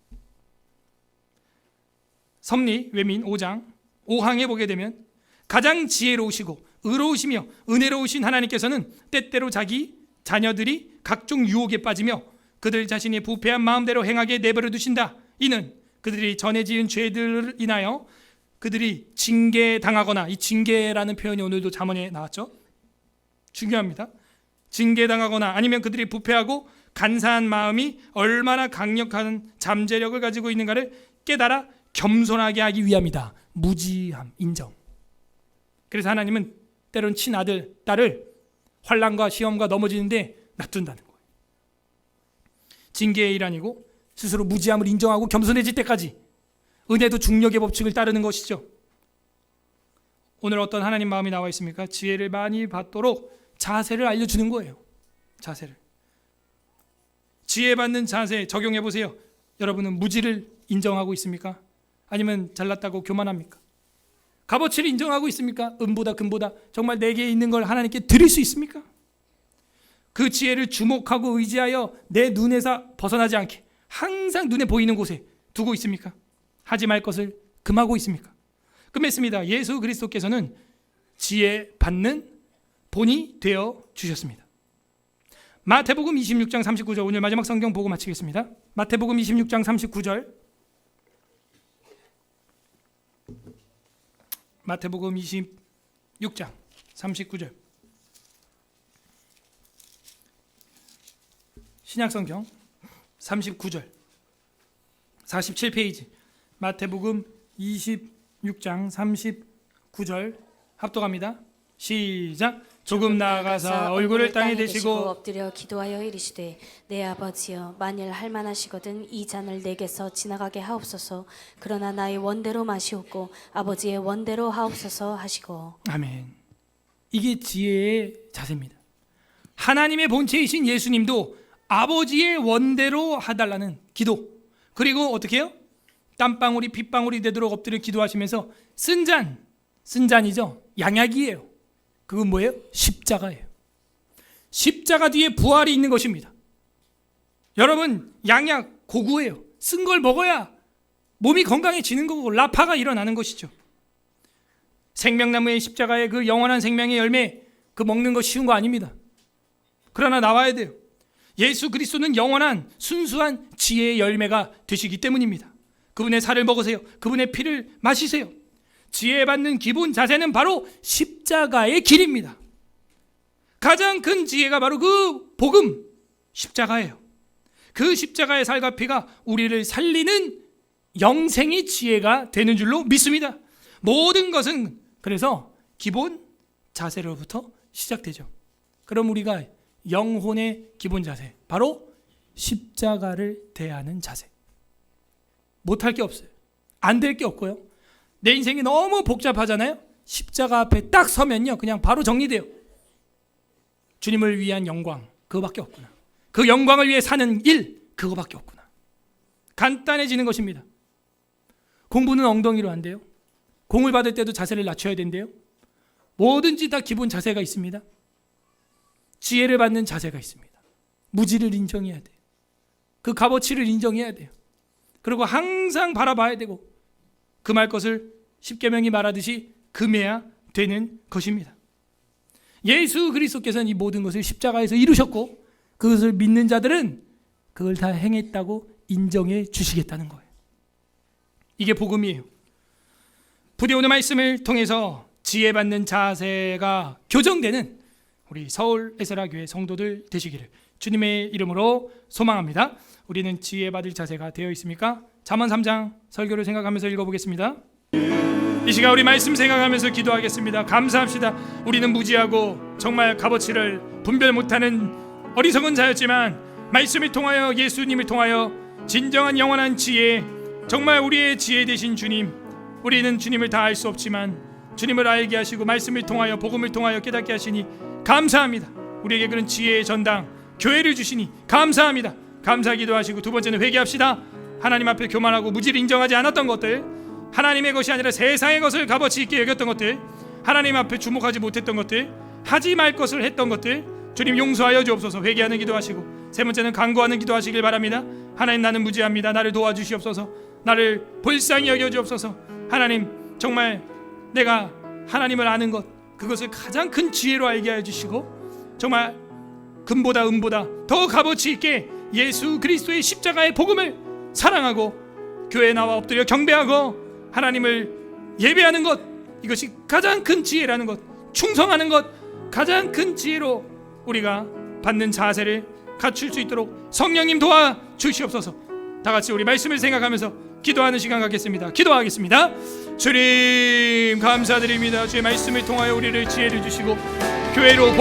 A: 섭리 외민 5장 5항에 보게 되면 가장 지혜로우시고 의로우시며 은혜로우신 하나님께서는 때때로 자기 자녀들이 각종 유혹에 빠지며 그들 자신이 부패한 마음대로 행하게 내버려 두신다. 이는 그들이 전에 지은 죄들을 인하여 그들이 징계당하거나, 이 징계라는 표현이 오늘도 잠언에 나왔죠. 중요합니다. 징계당하거나 아니면 그들이 부패하고 간사한 마음이 얼마나 강력한 잠재력을 가지고 있는가를 깨달아 겸손하게 하기 위함이다. 무지함, 인정. 그래서 하나님은 때론 친아들, 딸을 환난과 시험과 넘어지는데 놔둔다는 거예요. 징계의 일환이고 스스로 무지함을 인정하고 겸손해질 때까지 은혜도 중력의 법칙을 따르는 것이죠. 오늘 어떤 하나님 마음이 나와 있습니까? 지혜를 많이 받도록 자세를 알려주는 거예요. 자세를. 지혜 받는 자세 적용해 보세요. 여러분은 무지를 인정하고 있습니까? 아니면 잘났다고 교만합니까? 값어치를 인정하고 있습니까? 은보다 금보다 정말 내게 있는 걸 하나님께 드릴 수 있습니까? 그 지혜를 주목하고 의지하여 내 눈에서 벗어나지 않게 항상 눈에 보이는 곳에 두고 있습니까? 하지 말 것을 금하고 있습니까? 끝맺습니다. 예수 그리스도께서는 지혜 받는 본이 되어 주셨습니다. 마태복음 26장 39절, 오늘 마지막 성경 보고 마치겠습니다. 마태복음 26장 39절, 마태복음 26장 39절, 신약성경 39절 47페이지, 마태복음 26장 39절 합독합니다. 시작. 조금 나아가서 얼굴을 땅에 대시고
B: 엎드려 기도하여 이르시되 내 아버지여, 만일 할만하시거든 이 잔을 내게서 지나가게 하옵소서. 그러나 나의 원대로 마시옵고 아버지의 원대로 하옵소서 하시고.
A: 아멘. 이게 지혜의 자세입니다. 하나님의 본체이신 예수님도 아버지의 원대로 해달라는 기도, 그리고 어떻게 해요? 땀방울이 핏방울이 되도록 엎드려 기도하시면서 쓴 잔이죠. 양약이에요. 그건 뭐예요? 십자가예요. 십자가 뒤에 부활이 있는 것입니다. 여러분, 양약 고구예요. 쓴 걸 먹어야 몸이 건강해지는 거고 라파가 일어나는 것이죠. 생명나무의 십자가의 그 영원한 생명의 열매, 그 먹는 거 쉬운 거 아닙니다. 그러나 나와야 돼요. 예수 그리스도는 영원한 순수한 지혜의 열매가 되시기 때문입니다. 그분의 살을 먹으세요. 그분의 피를 마시세요. 지혜받는 기본 자세는 바로 십자가의 길입니다. 가장 큰 지혜가 바로 그 복음, 십자가예요. 그 십자가의 살과 피가 우리를 살리는 영생의 지혜가 되는 줄로 믿습니다. 모든 것은 그래서 기본 자세로부터 시작되죠. 그럼 우리가 영혼의 기본 자세, 바로 십자가를 대하는 자세. 못할 게 없어요. 안 될 게 없고요. 내 인생이 너무 복잡하잖아요. 십자가 앞에 딱 서면요, 그냥 바로 정리돼요. 주님을 위한 영광, 그거밖에 없구나. 그 영광을 위해 사는 일, 그거밖에 없구나. 간단해지는 것입니다. 공부는 엉덩이로 안 돼요. 공을 받을 때도 자세를 낮춰야 된대요. 뭐든지 다 기본 자세가 있습니다. 지혜를 받는 자세가 있습니다. 무지를 인정해야 돼요. 그 값어치를 인정해야 돼요. 그리고 항상 바라봐야 되고, 금할 것을 십계명이 말하듯이 금해야 되는 것입니다. 예수 그리스도께서는 이 모든 것을 십자가에서 이루셨고, 그것을 믿는 자들은 그걸 다 행했다고 인정해 주시겠다는 거예요. 이게 복음이에요. 부디 오늘 말씀을 통해서 지혜받는 자세가 교정되는 우리 서울 에스라교회 성도들 되시기를 주님의 이름으로 소망합니다. 우리는 지혜받을 자세가 되어 있습니까? 잠언 3장 설교를 생각하면서 읽어보겠습니다. 이 시간 우리 말씀 생각하면서 기도하겠습니다. 감사합시다. 우리는 무지하고 정말 값어치를 분별 못하는 어리석은 자였지만 말씀을 통하여, 예수님을 통하여 진정한 영원한 지혜, 정말 우리의 지혜 되신 주님, 우리는 주님을 다 알 수 없지만 주님을 알게 하시고 말씀을 통하여, 복음을 통하여 깨닫게 하시니 감사합니다. 우리에게 그런 지혜의 전당, 교회를 주시니 감사합니다. 감사기도 하시고, 두 번째는 회개합시다. 하나님 앞에 교만하고 무지를 인정하지 않았던 것들, 하나님의 것이 아니라 세상의 것을 값어치 있게 여겼던 것들, 하나님 앞에 주목하지 못했던 것들, 하지 말 것을 했던 것들, 주님 용서하여 주옵소서. 회개하는 기도하시고, 세 번째는 간구하는 기도하시길 바랍니다. 하나님, 나는 무지합니다. 나를 도와주시옵소서. 나를 불쌍히 여겨 주옵소서. 하나님, 정말 내가 하나님을 아는 것, 그것을 가장 큰 지혜로 알게 해주시고, 정말 금보다 은보다 더 값어치 있게 예수 그리스도의 십자가의 복음을 사랑하고 교회에 나와 엎드려 경배하고 하나님을 예배하는 것, 이것이 가장 큰 지혜라는 것, 충성하는 것, 가장 큰 지혜로 우리가 받는 자세를 갖출 수 있도록 성령님 도와주시옵소서. 다 같이 우리 말씀을 생각하면서 기도하는 시간 갖겠습니다. 기도하겠습니다. 주님 감사드립니다. 주의 말씀을 통하여 우리를 지혜를 주시고 교회로